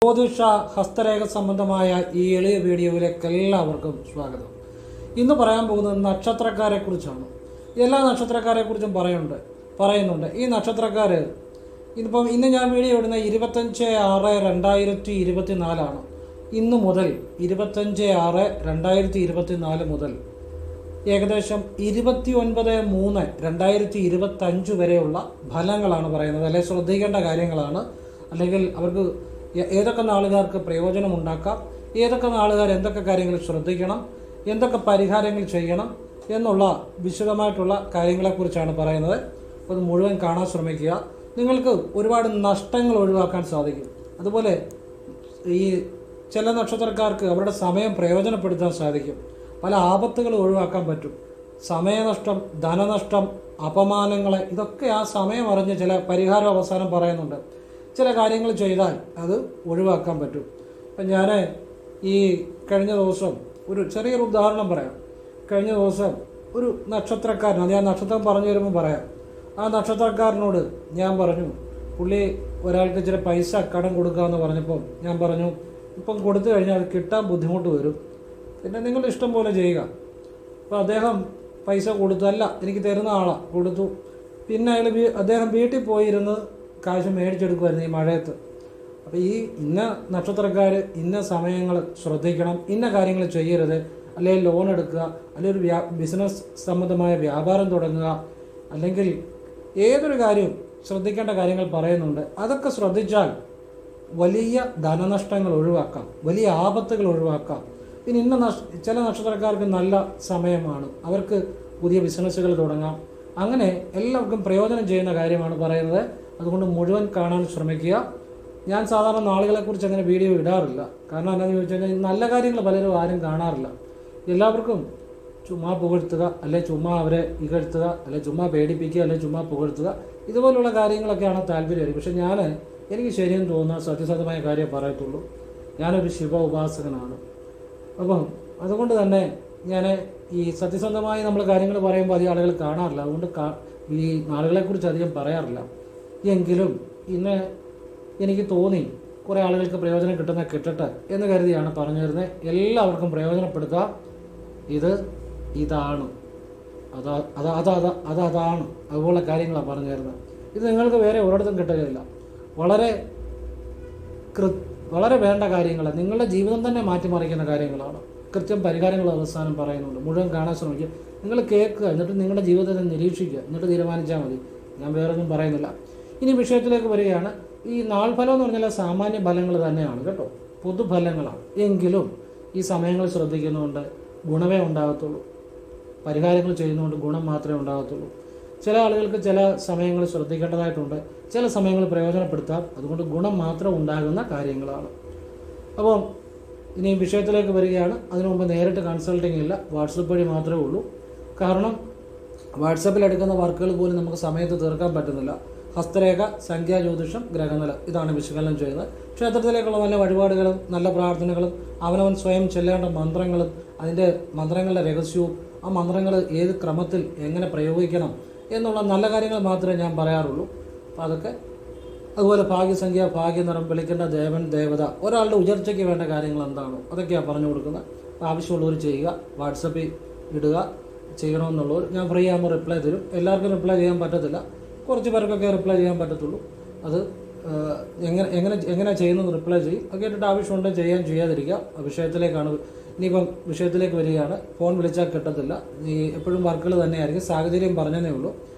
ജ്യോതിഷ ഹസ്തരേഖ സംബന്ധമായ ഈ എളിയ വീഡിയോയിലേക്ക് എല്ലാവർക്കും സ്വാഗതം. ഇന്ന് പറയാൻ പോകുന്നത് നക്ഷത്രക്കാരെ കുറിച്ചാണ്. എല്ലാ നക്ഷത്രക്കാരെ കുറിച്ചും പറയുന്നുണ്ട്. ഈ നക്ഷത്രക്കാർ ഇന്ന് ഞാൻ വീഡിയോ ഇടുന്ന 25/6/2024 ഇന്ന് മുതൽ 25/6/2024 മുതൽ ഏകദേശം 29/3/2025 വരെയുള്ള ഫലങ്ങളാണ് പറയുന്നത്. അല്ലെങ്കിൽ ശ്രദ്ധിക്കേണ്ട കാര്യങ്ങളാണ്, അല്ലെങ്കിൽ അവർക്ക് ഏതൊക്കെ നാളുകാർക്ക് പ്രയോജനം ഉണ്ടാക്കാം, ഏതൊക്കെ നാളുകാർ എന്തൊക്കെ കാര്യങ്ങൾ ശ്രദ്ധിക്കണം, എന്തൊക്കെ പരിഹാരങ്ങൾ ചെയ്യണം എന്നുള്ള വിശദമായിട്ടുള്ള കാര്യങ്ങളെക്കുറിച്ചാണ് പറയുന്നത്. അപ്പോൾ അത് മുഴുവൻ കാണാൻ ശ്രമിക്കുക. നിങ്ങൾക്ക് ഒരുപാട് നഷ്ടങ്ങൾ ഒഴിവാക്കാൻ സാധിക്കും. അതുപോലെ ഈ ചില നക്ഷത്രക്കാർക്ക് അവരുടെ സമയം പ്രയോജനപ്പെടുത്താൻ സാധിക്കും. പല ആപത്തുകൾ ഒഴിവാക്കാൻ പറ്റും. സമയനഷ്ടം, ധനനഷ്ടം, അപമാനങ്ങൾ, ഇതൊക്കെ ആ സമയം അറിഞ്ഞ് ചില പരിഹാരം അവസാനം പറയുന്നുണ്ട്. ചില കാര്യങ്ങൾ ചെയ്താൽ അത് ഒഴിവാക്കാൻ പറ്റും. അപ്പം ഞാൻ ഈ കഴിഞ്ഞ ദിവസം ഒരു ചെറിയൊരു ഉദാഹരണം പറയാം. കഴിഞ്ഞ ദിവസം ഒരു നക്ഷത്രക്കാരൻ, അത് ഞാൻ നക്ഷത്രം പറഞ്ഞു തരുമ്പോൾ പറയാം. ആ നക്ഷത്രക്കാരനോട് ഞാൻ പറഞ്ഞു, പുള്ളി ഒരാൾക്ക് ചില പൈസ കടം കൊടുക്കാമെന്ന് പറഞ്ഞപ്പോൾ ഞാൻ പറഞ്ഞു, ഇപ്പം കൊടുത്തു കഴിഞ്ഞാൽ അത് കിട്ടാൻ ബുദ്ധിമുട്ട് വരും, പിന്നെ നിങ്ങൾ ഇഷ്ടം പോലെ ചെയ്യുക. അപ്പോൾ അദ്ദേഹം പൈസ കൊടുത്തല്ല, എനിക്ക് തരുന്ന ആളാണ്, കൊടുത്തു. പിന്നെ അദ്ദേഹം വീട്ടിൽ പോയിരുന്ന് കാശ് മേടിച്ചെടുക്കുമായിരുന്നു ഈ മഴയത്ത്. അപ്പോൾ ഈ ഇന്ന നക്ഷത്രക്കാർ ഇന്ന സമയങ്ങൾ ശ്രദ്ധിക്കണം, ഇന്ന കാര്യങ്ങൾ ചെയ്യരുത്, അല്ലെങ്കിൽ ലോൺ എടുക്കുക, അല്ലെങ്കിൽ ഒരു ബിസിനസ് സംബന്ധമായ വ്യാപാരം തുടങ്ങുക, അല്ലെങ്കിൽ ഏതൊരു കാര്യവും ശ്രദ്ധിക്കേണ്ട കാര്യങ്ങൾ പറയുന്നുണ്ട്. അതൊക്കെ ശ്രദ്ധിച്ചാൽ വലിയ ധനനഷ്ടങ്ങൾ ഒഴിവാക്കാം, വലിയ ആപത്തുകൾ ഒഴിവാക്കാം. പിന്നെ ചില നക്ഷത്രക്കാർക്ക് നല്ല സമയമാണ്, അവർക്ക് പുതിയ ബിസിനസ്സുകൾ തുടങ്ങാം. അങ്ങനെ എല്ലാവർക്കും പ്രയോജനം ചെയ്യുന്ന കാര്യമാണ് പറയുന്നത്. അതുകൊണ്ട് മുഴുവൻ കാണാൻ ശ്രമിക്കുക. ഞാൻ സാധാരണ നാളുകളെക്കുറിച്ച് അങ്ങനെ വീഡിയോ ഇടാറില്ല. കാരണം എന്താണെന്ന് ചോദിച്ചു കഴിഞ്ഞാൽ നല്ല കാര്യങ്ങൾ പലരും ആരും കാണാറില്ല. എല്ലാവർക്കും ചുമ്മാ പുകഴ്ത്തുക, അല്ലെ ചുമ്മാ അവരെ ഇകഴ്ത്തുക, അല്ലെ ചുമ്മാ പേടിപ്പിക്കുക, അല്ലെ ചുമ്മാ പുകഴ്ത്തുക, ഇതുപോലുള്ള കാര്യങ്ങളൊക്കെയാണ് താല്പര്യം. പക്ഷെ എനിക്ക് ശരിയെന്ന് തോന്നുന്ന സത്യസന്ധമായ കാര്യം പറയത്തുള്ളൂ. ഞാനൊരു ശിവ ഉപാസകനാണ്. അപ്പം അതുകൊണ്ട് തന്നെ ഞാൻ ഈ സത്യസന്ധമായി നമ്മൾ കാര്യങ്ങൾ പറയുമ്പോൾ അധികം ആളുകൾ കാണാറില്ല. അതുകൊണ്ട് ഈ നാളുകളെക്കുറിച്ച് അധികം പറയാറില്ല. എങ്കിലും ഇന്ന് എനിക്ക് തോന്നി കുറേ ആളുകൾക്ക് പ്രയോജനം കിട്ടട്ടെ എന്ന് കരുതിയാണ് പറഞ്ഞു തരുന്നത്. എല്ലാവർക്കും പ്രയോജനപ്പെടുത്തുക. ഇതാണ് അതാണ് അതുപോലുള്ള കാര്യങ്ങളാണ് പറഞ്ഞു തരുന്നത്. ഇത് നിങ്ങൾക്ക് വേറെ ഒരിടത്തും കിട്ടുകയില്ല. വളരെ വേണ്ട കാര്യങ്ങൾ, നിങ്ങളുടെ ജീവിതം തന്നെ മാറ്റിമറിക്കുന്ന കാര്യങ്ങളാണ്. കൃത്യം പരിഹാരങ്ങൾ അവസാനം പറയുന്നുണ്ട്. മുഴുവൻ കാണാൻ ശ്രമിക്കുക. നിങ്ങൾ കേൾക്കുക, എന്നിട്ട് നിങ്ങളുടെ ജീവിതത്തെ നിരീക്ഷിക്കുക, എന്നിട്ട് തീരുമാനിച്ചാൽ മതി. ഞാൻ വേറൊന്നും പറയുന്നില്ല. ഇനി വിഷയത്തിലേക്ക് വരികയാണ്. ഈ നാൾഫലം എന്ന് പറഞ്ഞാൽ സാമാന്യ ഫലങ്ങൾ തന്നെയാണ് കേട്ടോ, പൊതുഫലങ്ങളാണ്. എങ്കിലും ഈ സമയങ്ങൾ ശ്രദ്ധിക്കുന്നതുകൊണ്ട് ഗുണമേ ഉണ്ടാകത്തുള്ളൂ. പരിഹാരങ്ങൾ ചെയ്യുന്നതുകൊണ്ട് ഗുണം മാത്രമേ ഉണ്ടാകത്തുള്ളൂ. ചില ആളുകൾക്ക് ചില സമയങ്ങൾ ശ്രദ്ധിക്കേണ്ടതായിട്ടുണ്ട്, ചില സമയങ്ങൾ പ്രയോജനപ്പെടുത്താം. അതുകൊണ്ട് ഗുണം മാത്രം ഉണ്ടാകുന്ന കാര്യങ്ങളാണ്. അപ്പോൾ ഇനി വിഷയത്തിലേക്ക് വരികയാണ്. അതിനു മുമ്പ് നേരിട്ട് കൺസൾട്ടിങ് ഇല്ല, വാട്സപ്പ് വഴി മാത്രമേ ഉള്ളൂ. കാരണം വാട്സപ്പിൽ എടുക്കുന്ന വർക്കുകൾ പോലും നമുക്ക് സമയത്ത് തീർക്കാൻ പറ്റുന്നില്ല. ഹസ്തരേഖ, സംഖ്യാ ജ്യോതിഷം, ഗ്രഹനില, ഇതാണ് വിശകലനം ചെയ്യുന്നത്. ക്ഷേത്രത്തിലേക്കുള്ള നല്ല വഴിപാടുകളും നല്ല പ്രാർത്ഥനകളും അവനവൻ സ്വയം ചെല്ലേണ്ട മന്ത്രങ്ങളും അതിൻ്റെ മന്ത്രങ്ങളുടെ രഹസ്യവും ആ മന്ത്രങ്ങൾ ഏത് ക്രമത്തിൽ എങ്ങനെ പ്രയോഗിക്കണം എന്നുള്ള നല്ല കാര്യങ്ങൾ മാത്രമേ ഞാൻ പറയാറുള്ളൂ. അപ്പോൾ അതുപോലെ ഭാഗ്യസംഖ്യ, ഭാഗ്യനിറം, വിളിക്കേണ്ട ദേവൻ, ദേവത, ഒരാളുടെ ഉയർച്ചയ്ക്ക് വേണ്ട കാര്യങ്ങൾ എന്താണോ അതൊക്കെയാണ് പറഞ്ഞു കൊടുക്കുന്നത്. അപ്പോൾ ആവശ്യമുള്ളവർ ചെയ്യുക, വാട്സപ്പിൽ ഇടുക. ചെയ്യണമെന്നുള്ളവർ ഞാൻ ഫ്രീ ആകുമ്പോൾ റിപ്ലൈ തരും. എല്ലാവർക്കും റിപ്ലൈ ചെയ്യാൻ പറ്റത്തില്ല, കുറച്ച് പേർക്കൊക്കെ റിപ്ലൈ ചെയ്യാൻ പറ്റത്തുള്ളൂ. അത് എങ്ങനെ ചെയ്യുന്നത് റിപ്ലൈ ചെയ്യും. അത് കേട്ടിട്ട് ആവശ്യമുണ്ടെങ്കിൽ ചെയ്യാതിരിക്കുക. വിഷയത്തിലേക്കാണ് ഇനിയിപ്പം വിഷയത്തിലേക്ക് വരികയാണ്. ഫോൺ വിളിച്ചാൽ കിട്ടത്തില്ല. എപ്പോഴും വർക്കുകൾ തന്നെയായിരിക്കും. സാഹചര്യം പറഞ്ഞതേ ഉള്ളൂ.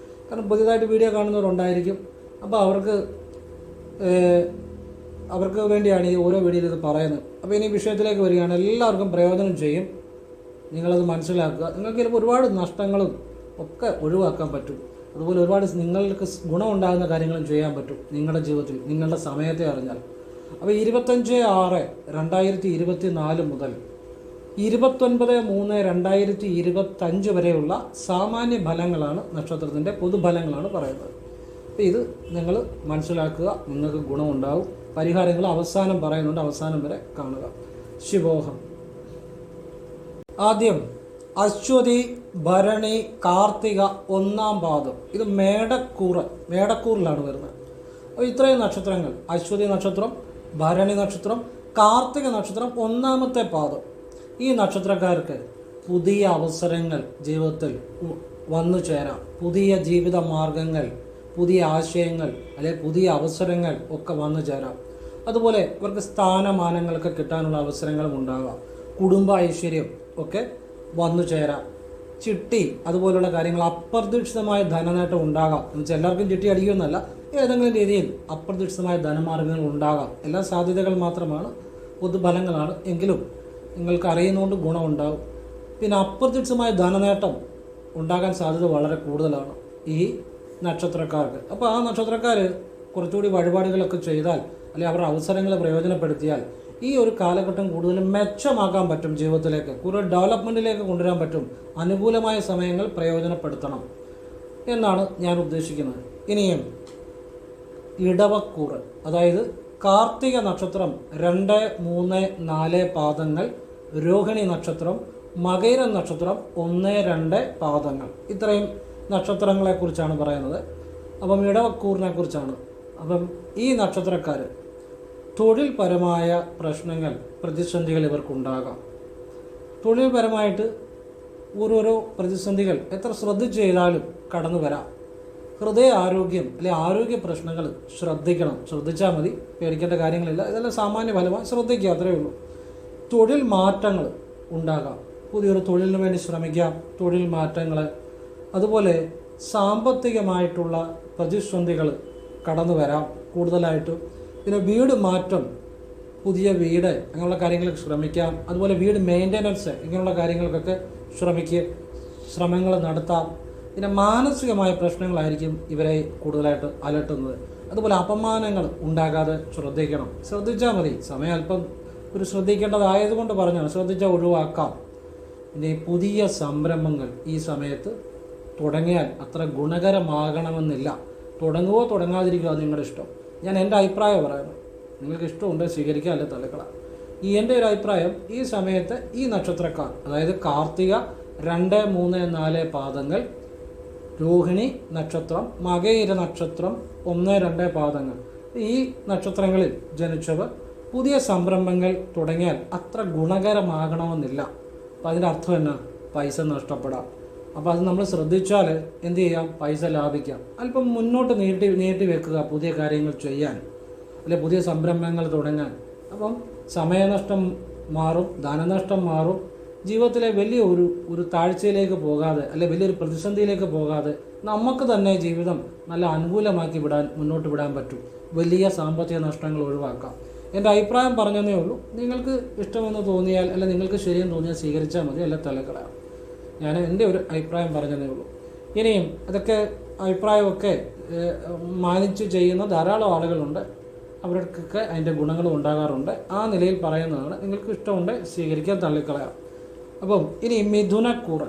കാരണം പുതിയതായിട്ട് വീഡിയോ കാണുന്നവരുണ്ടായിരിക്കും. അപ്പോൾ അവർക്ക് വേണ്ടിയാണ് ഈ ഓരോ വീഡിയോയിൽ ഇത് പറയുന്നത്. അപ്പോൾ ഇനി വിഷയത്തിലേക്ക് വരികയാണ്. എല്ലാവർക്കും പ്രയോജനം ചെയ്യും. നിങ്ങളത് മനസ്സിലാക്കുക. നിങ്ങൾക്ക് ചിലപ്പോൾ ഒരുപാട് നഷ്ടങ്ങളും ഒക്കെ ഒഴിവാക്കാൻ പറ്റും. അതുപോലെ ഒരുപാട് നിങ്ങൾക്ക് ഗുണമുണ്ടാകുന്ന കാര്യങ്ങളും ചെയ്യാൻ പറ്റും നിങ്ങളുടെ ജീവിതത്തിൽ, നിങ്ങളുടെ സമയത്തെ അറിഞ്ഞാൽ. അപ്പോൾ 25/6/2024 മുതൽ 29/3/2025 വരെയുള്ള സാമാന്യ ഫലങ്ങളാണ് നക്ഷത്രത്തിൻ്റെ പൊതുഫലങ്ങളാണ് പറയുന്നത്. അപ്പോൾ ഇത് നിങ്ങൾ മനസ്സിലാക്കുക. നിങ്ങൾക്ക് ഗുണമുണ്ടാകും. പരിഹാരങ്ങൾ അവസാനം പറയുന്നുണ്ട്, അവസാനം വരെ കാണുക. ശിവോഹം. ആദ്യം അശ്വതി, ഭരണി, കാർത്തിക, 1-ാം പാദം. ഇത് മേടക്കൂറിലാണ് വരുന്നത്. അപ്പോൾ ഇത്രയും നക്ഷത്രങ്ങൾ, അശ്വതി നക്ഷത്രം, ഭരണി നക്ഷത്രം, കാർത്തിക നക്ഷത്രം ഒന്നാമത്തെ പാദം. ഈ നക്ഷത്രക്കാർക്ക് പുതിയ അവസരങ്ങൾ ജീവിതത്തിൽ വന്നു ചേരാം. പുതിയ ജീവിത മാർഗങ്ങൾ, പുതിയ ആശയങ്ങൾ അല്ലെങ്കിൽ പുതിയ അവസരങ്ങൾ ഒക്കെ വന്നു ചേരാം. അതുപോലെ ഇവർക്ക് സ്ഥാനമാനങ്ങളൊക്കെ കിട്ടാനുള്ള അവസരങ്ങളും ഉണ്ടാകാം. കുടുംബ ഐശ്വര്യം ഒക്കെ വന്നു ചേരാം. ചിട്ടി അതുപോലുള്ള കാര്യങ്ങൾ, അപ്രതീക്ഷിതമായ ധനനേട്ടം ഉണ്ടാകാം. എന്നുവെച്ചാൽ എല്ലാവർക്കും ചിട്ടി അടിക്കുമെന്നല്ല, ഏതെങ്കിലും രീതിയിൽ അപ്രതീക്ഷിതമായ ധനമാർഗങ്ങൾ ഉണ്ടാകാം. എല്ലാ സാധ്യതകൾ മാത്രമാണ്, പൊതുഫലങ്ങളാണ്. എങ്കിലും നിങ്ങൾക്ക് അറിയുന്നതുകൊണ്ട് ഗുണമുണ്ടാകും. പിന്നെ അപ്രതീക്ഷിതമായ ധനനേട്ടം ഉണ്ടാകാൻ സാധ്യത വളരെ കൂടുതലാണ് ഈ നക്ഷത്രക്കാർക്ക്. അപ്പോൾ ആ നക്ഷത്രക്കാർ കുറച്ചുകൂടി വഴിപാടുകളൊക്കെ ചെയ്താൽ അല്ലെങ്കിൽ അവരുടെ അവസരങ്ങൾ പ്രയോജനപ്പെടുത്തിയാൽ ഈ ഒരു കാലഘട്ടം കൂടുതലും മെച്ചമാക്കാൻ പറ്റും. ജീവിതത്തിലേക്ക് കൂടുതൽ ഡെവലപ്മെൻറ്റിലേക്ക് കൊണ്ടുവരാൻ പറ്റും. അനുകൂലമായ സമയങ്ങൾ പ്രയോജനപ്പെടുത്തണം എന്നാണ് ഞാൻ ഉദ്ദേശിക്കുന്നത്. ഇനിയും ഇടവക്കൂറ്, അതായത് കാർത്തിക നക്ഷത്രം 2, 3, 4 പാദങ്ങൾ, രോഹിണി നക്ഷത്രം, മകയിര നക്ഷത്രം 1, 2 പാദങ്ങൾ. ഇത്രയും നക്ഷത്രങ്ങളെക്കുറിച്ചാണ് പറയുന്നത്. അപ്പം ഇടവക്കൂറിനെ കുറിച്ചാണ്. അപ്പം ഈ നക്ഷത്രക്കാർ തൊഴിൽപരമായ പ്രശ്നങ്ങൾ, പ്രതിസന്ധികൾ ഇവർക്കുണ്ടാകാം. തൊഴിൽപരമായിട്ട് ഓരോരോ പ്രതിസന്ധികൾ എത്ര ശ്രദ്ധിച്ച് ചെയ്താലും കടന്നു വരാം. ഹൃദയ ആരോഗ്യം അല്ലെ ആരോഗ്യ പ്രശ്നങ്ങൾ ശ്രദ്ധിക്കണം. ശ്രദ്ധിച്ചാൽ മതി, പേടിക്കേണ്ട കാര്യങ്ങളില്ല. ഇതെല്ലാം സാമാന്യ ഫലമായി ശ്രദ്ധിക്കുക, അത്രയേ ഉള്ളൂ. തൊഴിൽ മാറ്റങ്ങൾ ഉണ്ടാകാം. പുതിയൊരു തൊഴിലിന് വേണ്ടി ശ്രമിക്കാം, തൊഴിൽ മാറ്റങ്ങൾ. അതുപോലെ സാമ്പത്തികമായിട്ടുള്ള പ്രതിസന്ധികൾ കടന്നു വരാം കൂടുതലായിട്ടും. പിന്നെ വീട് മാറ്റം, പുതിയ വീട്, അങ്ങനെയുള്ള കാര്യങ്ങൾക്ക് ശ്രമിക്കാം. അതുപോലെ വീട് മെയിൻ്റനൻസ്, ഇങ്ങനെയുള്ള കാര്യങ്ങൾക്കൊക്കെ ശ്രമങ്ങൾ നടത്താം. പിന്നെ മാനസികമായ പ്രശ്നങ്ങളായിരിക്കും ഇവരെ കൂടുതലായിട്ട് അലട്ടുന്നത്. അതുപോലെ അപമാനങ്ങൾ ഉണ്ടാകാതെ ശ്രദ്ധിക്കണം. ശ്രദ്ധിച്ചാൽ മതി, സമയം അല്പം ഒരു ശ്രദ്ധിക്കേണ്ടതായതുകൊണ്ട് പറഞ്ഞാണ്, ശ്രദ്ധിച്ചാൽ ഒഴിവാക്കാം. പിന്നെ പുതിയ സംരംഭങ്ങൾ ഈ സമയത്ത് തുടങ്ങിയാൽ അത്ര ഗുണകരമാകണമെന്നില്ല. തുടങ്ങുകയോ തുടങ്ങാതിരിക്കുക നിങ്ങളുടെ ഇഷ്ടം. ഞാൻ എൻ്റെ അഭിപ്രായം പറയുന്നു. നിങ്ങൾക്ക് ഇഷ്ടമുണ്ട് സ്വീകരിക്കുക, അല്ലെ തള്ളിക്കളാം. എൻ്റെ ഒരു അഭിപ്രായം, ഈ സമയത്ത് ഈ നക്ഷത്രക്കാർ, അതായത് കാർത്തിക 2, 3, 4 പാദങ്ങൾ, രോഹിണി നക്ഷത്രം, മകയിര നക്ഷത്രം 1, 2 പാദങ്ങൾ, ഈ നക്ഷത്രങ്ങളിൽ ജനിച്ചവർ പുതിയ സംരംഭങ്ങൾ തുടങ്ങിയാൽ അത്ര ഗുണകരമാകണമെന്നില്ല. അപ്പോൾ അതിൻ്റെ അർത്ഥം എന്നാ? പൈസ നഷ്ടപ്പെടാം. അപ്പോൾ അത് നമ്മൾ ശ്രദ്ധിച്ചാൽ എന്ത് ചെയ്യാം? പൈസ ലാഭിക്കാം. അല്പം മുന്നോട്ട് നീട്ടി വെക്കുക പുതിയ കാര്യങ്ങൾ ചെയ്യാൻ, അല്ലെ പുതിയ സംരംഭങ്ങൾ തുടങ്ങാൻ. അപ്പം സമയനഷ്ടം മാറും, ധനനഷ്ടം മാറും. ജീവിതത്തിലെ വലിയ ഒരു താഴ്ചയിലേക്ക് പോകാതെ, അല്ലെ വലിയൊരു പ്രതിസന്ധിയിലേക്ക് പോകാതെ നമുക്ക് തന്നെ ജീവിതം നല്ല അനുകൂലമാക്കി മുന്നോട്ട് വിടാൻ പറ്റും. വലിയ സാമ്പത്തിക നഷ്ടങ്ങൾ ഒഴിവാക്കാം. എൻ്റെ അഭിപ്രായം പറഞ്ഞതേ ഉള്ളൂ. നിങ്ങൾക്ക് ഇഷ്ടമെന്ന് തോന്നിയാൽ, അല്ല നിങ്ങൾക്ക് ശരിയെന്ന് തോന്നിയാൽ സ്വീകരിച്ചാൽ മതി, അല്ല തലക്കളയാം. ഞാൻ എൻ്റെ ഒരു അഭിപ്രായം പറഞ്ഞതേ ഉള്ളൂ. ഇനിയും അതൊക്കെ അഭിപ്രായമൊക്കെ മാനിച്ച് ചെയ്യുന്ന ധാരാളം ആളുകളുണ്ട്. അവർക്കൊക്കെ അതിൻ്റെ ഗുണങ്ങളും ഉണ്ടാകാറുണ്ട്. ആ നിലയിൽ പറയുന്നതാണ്. നിങ്ങൾക്ക് ഇഷ്ടമുണ്ട് സ്വീകരിക്കാൻ, തള്ളിക്കളയാം. അപ്പം ഇനി മിഥുനക്കൂറ്,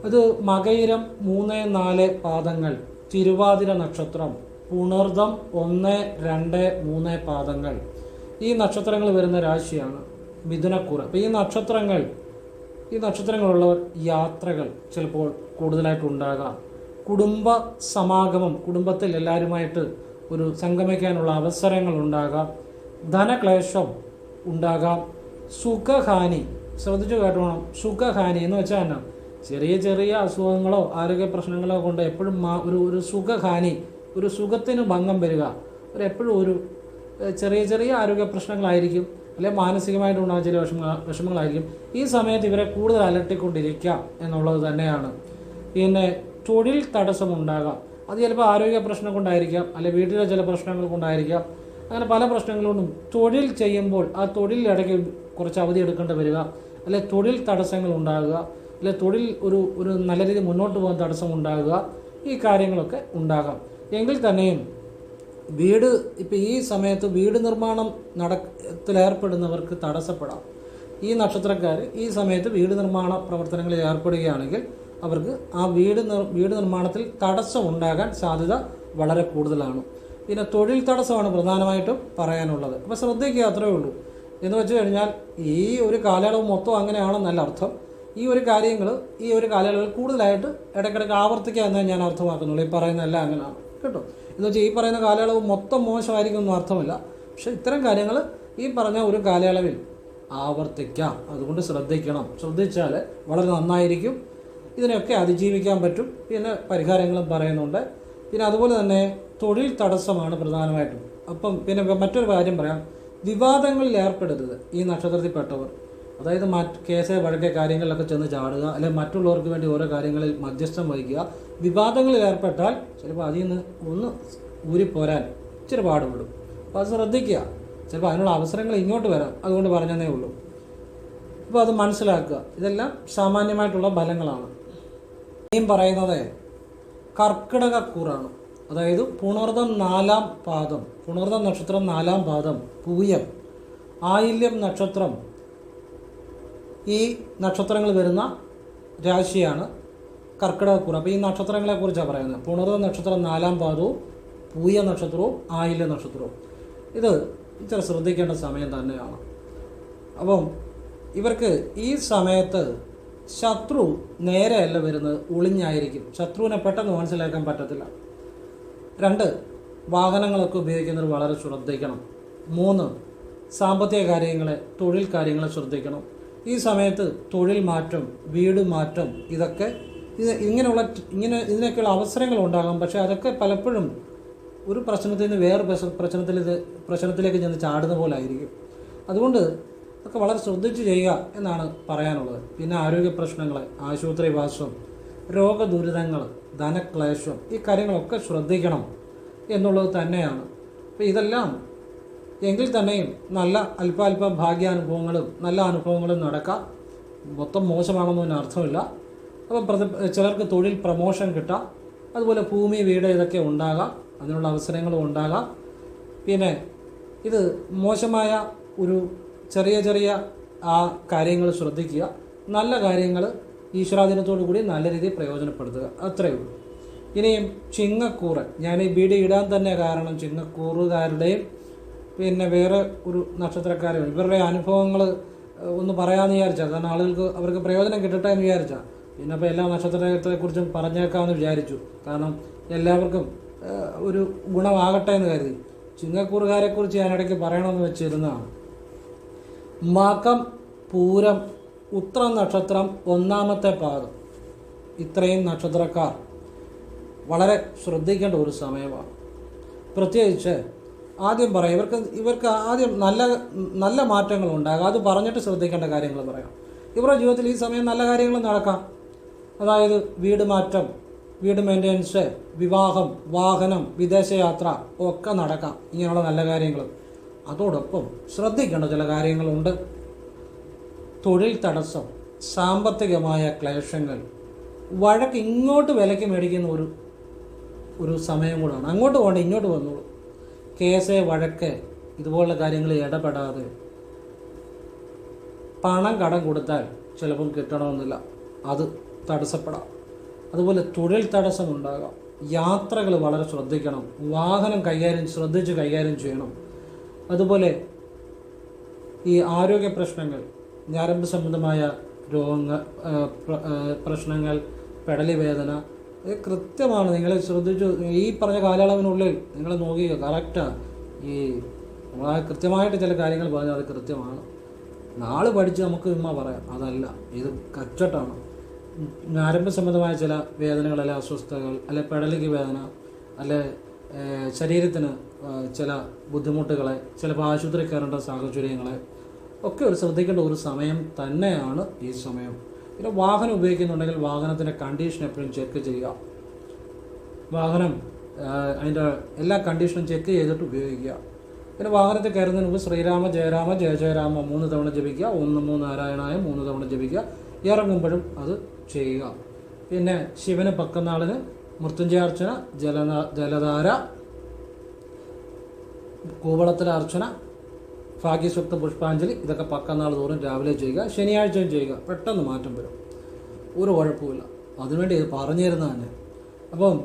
അത് മകയിരം 3, 4 പാദങ്ങൾ, തിരുവാതിര നക്ഷത്രം, പുണർദം 1, 2, 3 പാദങ്ങൾ. ഈ നക്ഷത്രങ്ങൾ വരുന്ന രാശിയാണ് മിഥുനക്കൂറ്. അപ്പോൾ ഈ നക്ഷത്രങ്ങളുള്ളവർ യാത്രകൾ ചിലപ്പോൾ കൂടുതലായിട്ടുണ്ടാകാം. കുടുംബ സമാഗമം, കുടുംബത്തിൽ എല്ലാവരുമായിട്ട് ഒരു സംഗമിക്കാനുള്ള അവസരങ്ങൾ ഉണ്ടാകാം. ധനക്ലേശം ഉണ്ടാകാം. സുഖഹാനി, ശ്രദ്ധിച്ചു കേട്ടോണം. സുഖഹാനി എന്ന് വെച്ചാൽ എന്നാ? ചെറിയ ചെറിയ അസുഖങ്ങളോ ആരോഗ്യ പ്രശ്നങ്ങളോ കൊണ്ട് എപ്പോഴും ഒരു സുഖഹാനി, ഒരു സുഖത്തിന് ഭംഗം വരിക, എപ്പോഴും ഒരു ചെറിയ ആരോഗ്യ പ്രശ്നങ്ങളായിരിക്കും, അല്ലെങ്കിൽ മാനസികമായിട്ടുണ്ടാകുന്ന ചില വിഷമങ്ങളായിരിക്കും. ഈ സമയത്ത് ഇവരെ കൂടുതൽ അലട്ടിക്കൊണ്ടിരിക്കാം എന്നുള്ളത് തന്നെയാണ്. പിന്നെ തൊഴിൽ തടസ്സമുണ്ടാകാം. അത് ചിലപ്പോൾ ആരോഗ്യ പ്രശ്നം കൊണ്ടായിരിക്കാം, അല്ലെങ്കിൽ വീട്ടിലെ ചില പ്രശ്നങ്ങൾ കൊണ്ടായിരിക്കാം. അങ്ങനെ പല പ്രശ്നങ്ങളുകൊണ്ടും തൊഴിൽ ചെയ്യുമ്പോൾ ആ തൊഴിലിടയ്ക്ക് കുറച്ച് അവധി എടുക്കേണ്ടി വരിക, അല്ലെ തൊഴിൽ തടസ്സങ്ങൾ ഉണ്ടാകുക, അല്ലെ തൊഴിൽ ഒരു നല്ല രീതിയിൽ മുന്നോട്ട് പോകാൻ തടസ്സം ഉണ്ടാകുക, ഈ കാര്യങ്ങളൊക്കെ ഉണ്ടാകാം. എങ്കിൽ തന്നെയും ഇപ്പം ഈ സമയത്ത് വീട് നിർമ്മാണം ഏർപ്പെടുന്നവർക്ക് തടസ്സപ്പെടാം. ഈ നക്ഷത്രക്കാർ ഈ സമയത്ത് വീട് നിർമ്മാണ പ്രവർത്തനങ്ങളിൽ ഏർപ്പെടുകയാണെങ്കിൽ അവർക്ക് ആ വീട് നിർമ്മാണത്തിൽ തടസ്സം ഉണ്ടാകാൻ സാധ്യത വളരെ കൂടുതലാണ്. പിന്നെ തൊഴിൽ തടസ്സമാണ് പ്രധാനമായിട്ടും പറയാനുള്ളത്. അപ്പോൾ ശ്രദ്ധിക്കുക, അത്രയേ ഉള്ളൂ. എന്ന് വെച്ച് കഴിഞ്ഞാൽ ഈ ഒരു കാലയളവ് മൊത്തം അങ്ങനെയാണെന്നല്ല അർത്ഥം. ഈ ഒരു കാലയളവിൽ കൂടുതലായിട്ട് ഇടയ്ക്കിടയ്ക്ക് ആവർത്തിക്കുക എന്നേ ഞാൻ അർത്ഥമാക്കുന്നുള്ളൂ. ഈ പറയുന്നതെല്ലാം അങ്ങനെയാണ് കേട്ടോ. എന്ന് വെച്ചാൽ ഈ പറയുന്ന കാലയളവ് മൊത്തം മോശമായിരിക്കും എന്നും അർത്ഥമില്ല. പക്ഷെ ഇത്തരം കാര്യങ്ങൾ ഈ പറഞ്ഞ ഒരു കാലയളവിൽ ആവർത്തിക്കാം. അതുകൊണ്ട് ശ്രദ്ധിച്ചാൽ വളരെ നന്നായിരിക്കും. ഇതിനെയൊക്കെ അതിജീവിക്കാൻ പറ്റും. പിന്നെ പരിഹാരങ്ങളും പറയുന്നുണ്ട്. പിന്നെ അതുപോലെ തന്നെ തൊഴിൽ തടസ്സമാണ് പ്രധാനമായിട്ടും. അപ്പം പിന്നെ മറ്റൊരു കാര്യം പറയാം, വിവാദങ്ങളിൽ ഏർപ്പെടരുത് ഈ നക്ഷത്രത്തിൽപ്പെട്ടവർ. അതായത് കേസ് വഴക്കെ കാര്യങ്ങളിലൊക്കെ ചെന്ന് ചാടുക, അല്ലെങ്കിൽ മറ്റുള്ളവർക്ക് വേണ്ടി ഓരോ കാര്യങ്ങളിൽ മധ്യസ്ഥം വഹിക്കുക. വിവാദങ്ങളിൽ ഏർപ്പെട്ടാൽ ചിലപ്പോൾ അതിൽ നിന്ന് ഒന്ന് ഊരിപ്പോരാൻ ഇച്ചിരി പാടുപെടും. അപ്പോൾ അത് ശ്രദ്ധിക്കുക. ചിലപ്പോൾ അതിനുള്ള അവസരങ്ങൾ ഇങ്ങോട്ട് വരാം. അതുകൊണ്ട് പറഞ്ഞതേ ഉള്ളൂ. അപ്പോൾ അത് മനസ്സിലാക്കുക. ഇതെല്ലാം സാമാന്യമായിട്ടുള്ള ഫലങ്ങളാണ്. ഇനിയും പറയുന്നത് കർക്കിടകക്കൂറാണ്. അതായത് പുണർദം 4-ാം പാദം, പുണർദം നക്ഷത്രം 4-ാം പാദം, പൂയം, ആയില്യം നക്ഷത്രം, ഈ നക്ഷത്രങ്ങൾ വരുന്ന രാശിയാണ് കർക്കിടകക്കൂർ. അപ്പോൾ ഈ നക്ഷത്രങ്ങളെക്കുറിച്ചാണ് പറയുന്നത്. പുണർദം നക്ഷത്രം 4-ാം പാദവും പൂയ നക്ഷത്രവും ആയില്യ നക്ഷത്രവും. ഇത് ഇച്ചിരി ശ്രദ്ധിക്കേണ്ട സമയം തന്നെയാണ്. അപ്പം ഇവർക്ക് ഈ സമയത്ത് ശത്രു നേരെയല്ല വരുന്നത്, ഒളിഞ്ഞായിരിക്കും. ശത്രുവിനെ പെട്ടെന്ന് മനസ്സിലാക്കാൻ പറ്റത്തില്ല. 2, വാഹനങ്ങളൊക്കെ ഉപയോഗിക്കുന്നവർ വളരെ ശ്രദ്ധിക്കണം. 3, സാമ്പത്തിക കാര്യങ്ങളെ, തൊഴിൽ കാര്യങ്ങളെ ശ്രദ്ധിക്കണം. ഈ സമയത്ത് തൊഴിൽ മാറ്റം, വീട് മാറ്റം, ഇതിനൊക്കെയുള്ള അവസരങ്ങൾ ഉണ്ടാകാം. പക്ഷേ അതൊക്കെ പലപ്പോഴും ഒരു പ്രശ്നത്തിൽ നിന്ന് വേറെ പ്രശ്നത്തിലേക്ക് ചെന്ന് ചാടുന്ന പോലെ ആയിരിക്കും. അതുകൊണ്ട് അതൊക്കെ വളരെ ശ്രദ്ധിച്ച് ചെയ്യുക എന്നാണ് പറയാനുള്ളത്. പിന്നെ ആരോഗ്യ പ്രശ്നങ്ങൾ, ആശുപത്രിവാസം, രോഗദുരിതങ്ങൾ, ധനക്ലേശം, ഈ കാര്യങ്ങളൊക്കെ ശ്രദ്ധിക്കണം എന്നുള്ളത് തന്നെയാണ്. അപ്പോൾ ഇതെല്ലാം എങ്കിൽ തന്നെയും നല്ല അല്പാൽപ ഭാഗ്യാനുഭവങ്ങളും നല്ല അനുഭവങ്ങളും നടക്കാം. മൊത്തം മോശമാണെന്നതിന് അർത്ഥമില്ല. അപ്പം ചിലർക്ക് തൊഴിൽ പ്രമോഷൻ കിട്ടാം. അതുപോലെ ഭൂമി, വീട് ഇതൊക്കെ ഉണ്ടാകാം. അതിനുള്ള അവസരങ്ങളും ഉണ്ടാകാം. പിന്നെ ഇത് മോശമായ ഒരു ചെറിയ ആ കാര്യങ്ങൾ ശ്രദ്ധിക്കുക. നല്ല കാര്യങ്ങൾ ഈശ്വരാധീനത്തോടു കൂടി നല്ല രീതിയിൽ പ്രയോജനപ്പെടുത്തുക. അത്രയേ ഉള്ളൂ. ഇനിയും ചിങ്ങക്കൂറ്, ഞാൻ ഈ വീഡിയോ ഇടാൻ തന്നെ കാരണം ചിങ്ങക്കൂറുകാരുടെയും പിന്നെ വേറെ ഒരു നക്ഷത്രക്കാരും ഇവരുടെ അനുഭവങ്ങൾ ഒന്ന് പറയാമെന്ന് വിചാരിച്ചാൽ. കാരണം ആളുകൾക്ക് അവർക്ക് പ്രയോജനം കിട്ടട്ടെ എന്ന് വിചാരിച്ചാൽ. പിന്നെ അപ്പോൾ എല്ലാ നക്ഷത്രത്തെക്കുറിച്ചും പറഞ്ഞേക്കാമെന്ന് വിചാരിച്ചു. കാരണം എല്ലാവർക്കും ഒരു ഗുണമാകട്ടെ എന്ന് കരുതി. ചിങ്ങക്കൂറുകാരെക്കുറിച്ച് ഞാൻ ഇടയ്ക്ക് പറയണമെന്ന് വെച്ചിരുന്നതാണ്. മകം, പൂരം, ഉത്രം നക്ഷത്രം 1-ാമത്തെ പാദം, ഇത്രയും നക്ഷത്രക്കാർ വളരെ ശ്രദ്ധിക്കേണ്ട ഒരു സമയമാണ്. പ്രത്യേകിച്ച് ആദ്യം പറയാം, ഇവർക്ക് ആദ്യം നല്ല മാറ്റങ്ങൾ ഉണ്ടാകാം. അത് പറഞ്ഞിട്ട് ശ്രദ്ധിക്കേണ്ട കാര്യങ്ങൾ പറയാം. ഇവരുടെ ജീവിതത്തിൽ ഈ സമയം നല്ല കാര്യങ്ങൾ നടക്കാം. അതായത് വീട് മാറ്റം, വീട് മെയിൻ്റെനൻസ്, വിവാഹം, വാഹനം, വിദേശയാത്ര ഒക്കെ നടക്കാം. ഇങ്ങനെയുള്ള നല്ല കാര്യങ്ങൾ. അതോടൊപ്പം ശ്രദ്ധിക്കേണ്ട ചില കാര്യങ്ങളുണ്ട്. തൊഴിൽ തടസ്സം, സാമ്പത്തികമായ ക്ലേശങ്ങൾ, വഴക്ക്, ഇങ്ങോട്ട് വിലയ്ക്ക് മേടിക്കുന്ന ഒരു സമയം കൂടാണ്. അങ്ങോട്ട് പോകണ്ട, ഇങ്ങോട്ട് വന്നോളൂ. കേസ്, വഴക്ക്, ഇതുപോലുള്ള കാര്യങ്ങളിൽ ഇടപെടാതെ. പണം കടം കൊടുത്താൽ ചിലപ്പം കിട്ടണമെന്നില്ല, അത് തടസ്സപ്പെടാം. അതുപോലെ തൊഴിൽ തടസ്സമുണ്ടാകാം. യാത്രകൾ വളരെ ശ്രദ്ധിക്കണം. വാഹനം ശ്രദ്ധിച്ച് കൈകാര്യം ചെയ്യണം. അതുപോലെ ഈ ആരോഗ്യ പ്രശ്നങ്ങൾ, ഞരമ്പ് സംബന്ധമായ രോഗങ്ങൾ, പ്രശ്നങ്ങൾ, പെടലി വേദന, ഇത് കൃത്യമാണ്. നിങ്ങൾ ശ്രദ്ധിച്ചു ഈ പറഞ്ഞ കാലയളവിനുള്ളിൽ നിങ്ങൾ നോക്കുക. കറക്റ്റാണ്. ഈ കൃത്യമായിട്ട് ചില കാര്യങ്ങൾ പറഞ്ഞാൽ അത് കൃത്യമാണ്. നാളെ പഠിച്ച് നമുക്ക് ഉമ്മ പറയാം, അതല്ല, ഇത് കച്ചട്ടാണ്. ഞരമ്പ് സംബന്ധമായ ചില വേദനകൾ, അല്ലെ അസ്വസ്ഥതകൾ, അല്ലെ പെടലിക്ക് വേദന, അല്ലെ ശരീരത്തിന് ചില ബുദ്ധിമുട്ടുകളെ, ചിലപ്പോൾ ആശുപത്രി കയറേണ്ട സാഹചര്യങ്ങളെ ഒക്കെ ശ്രദ്ധിക്കേണ്ട ഒരു സമയം തന്നെയാണ് ഈ സമയം. പിന്നെ വാഹനം ഉപയോഗിക്കുന്നുണ്ടെങ്കിൽ വാഹനത്തിൻ്റെ കണ്ടീഷൻ എപ്പോഴും ചെക്ക് ചെയ്യുക. വാഹനം അതിൻ്റെ എല്ലാ കണ്ടീഷനും ചെക്ക് ചെയ്തിട്ട് ഉപയോഗിക്കുക. പിന്നെ വാഹനത്തിൽ കയറുന്നതിന് മുമ്പ് ശ്രീരാമ ജയരാമ ജയ ജയരാമ 3 തവണ ജപിക്കുക. 1 നാരായണായ 3 തവണ ജപിക്കുക. ഇറങ്ങുമ്പോഴും അത് ചെയ്യുക. പിന്നെ ശിവന് പക്കനാളിന് മൃത്യുഞ്ജയാർച്ചന, ജലധാര, കൂവളത്തിലെ അർച്ചന, ഭാഗ്യസ്വക്ത പുഷ്പാഞ്ജലി, ഇതൊക്കെ പക്കനാൾ തോറും രാവിലെ ചെയ്യുക. ശനിയാഴ്ചയും ചെയ്യുക. പെട്ടെന്ന് മാറ്റം വരും. ഒരു കുഴപ്പമില്ല. അതിനുവേണ്ടി ഇത് പറഞ്ഞു തരുന്നത് തന്നെ. അപ്പം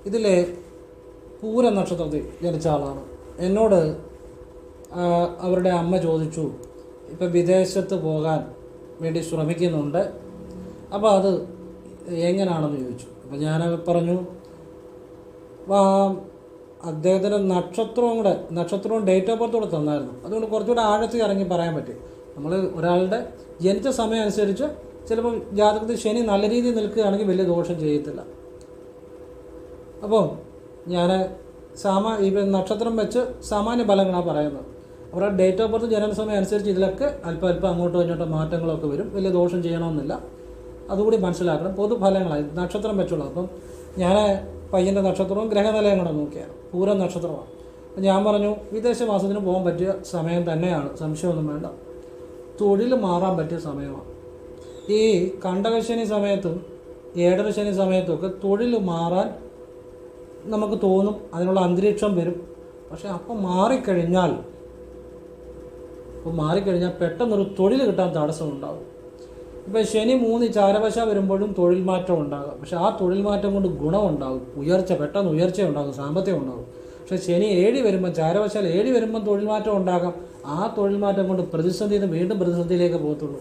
ഇതിലെ പൂര നക്ഷത്രത്തിൽ ജനിച്ച ആളാണ്. എന്നോട് അവരുടെ അമ്മ ചോദിച്ചു, ഇപ്പം വിദേശത്ത് പോകാൻ വേണ്ടി ശ്രമിക്കുന്നുണ്ട്, അപ്പോൾ അത് എങ്ങനെയാണെന്ന് ചോദിച്ചു. അപ്പോൾ ഞാൻ പറഞ്ഞു, അദ്ദേഹത്തിൻ്റെ നക്ഷത്രവും ഡേറ്റ് ഓഫ് ബർത്ത് കൂടെ തന്നായിരുന്നു. അതുകൊണ്ട് കുറച്ചുകൂടെ ആഴത്തിൽ ഇറങ്ങി പറയാൻ പറ്റും. നമ്മൾ ഒരാളുടെ ജനിച്ച സമയം അനുസരിച്ച് ചിലപ്പോൾ ജാതകത്തിൽ ശനി നല്ല രീതിയിൽ നിൽക്കുകയാണെങ്കിൽ വലിയ ദോഷം ചെയ്യത്തില്ല. അപ്പോൾ ഞാൻ നക്ഷത്രം വെച്ച് സാമാന്യ ഫലങ്ങളാണ് പറയുന്നത്. അവരുടെ ഡേറ്റ് ഓഫ് ബർത്ത് ജനന സമയം അനുസരിച്ച് ഇതിലൊക്കെ അല്പം അങ്ങോട്ടോ ഇങ്ങോട്ടോ മാറ്റങ്ങളൊക്കെ വരും. വലിയ ദോഷം ചെയ്യണമെന്നില്ല, അതുകൂടി മനസ്സിലാക്കണം. പൊതുഫലങ്ങളായി നക്ഷത്രം വെച്ചുള്ളത്. അപ്പം ഞാൻ പയ്യൻ്റെ നക്ഷത്രവും ഗ്രഹനിലയും കൂടെ നോക്കിയാണ്. പൂരം നക്ഷത്രമാണ്. അപ്പം ഞാൻ പറഞ്ഞു വിദേശവാസത്തിന് പോകാൻ പറ്റിയ സമയം തന്നെയാണ്, സംശയമൊന്നും വേണ്ട. തൊഴിൽ മാറാൻ പറ്റിയ സമയമാണ്. ഈ കണ്ടകശനി സമയത്തും ഏഴര ശനി സമയത്തുമൊക്കെ തൊഴിൽ മാറാൻ നമുക്ക് തോന്നും, അതിനുള്ള അന്തരീക്ഷം വരും. പക്ഷെ അപ്പം മാറിക്കഴിഞ്ഞാൽ പെട്ടെന്നൊരു തൊഴിൽ കിട്ടാൻ തടസ്സമുണ്ടാകും. ഇപ്പം ശനി 3 ചാരവശ വരുമ്പോഴും തൊഴിൽ മാറ്റം ഉണ്ടാകും. പക്ഷെ ആ തൊഴിൽ മാറ്റം കൊണ്ട് ഗുണമുണ്ടാകും, പെട്ടെന്ന് ഉയർച്ച ഉണ്ടാകും, സാമ്പത്തികം ഉണ്ടാകും. പക്ഷെ ശനി 7 വരുമ്പോൾ ചാരവശാൽ 7 വരുമ്പം തൊഴിൽ മാറ്റം ഉണ്ടാകാം. ആ തൊഴിൽ മാറ്റം കൊണ്ട് പ്രതിസന്ധിയിൽ നിന്ന് വീണ്ടും പ്രതിസന്ധിയിലേക്ക് പോകത്തുള്ളൂ.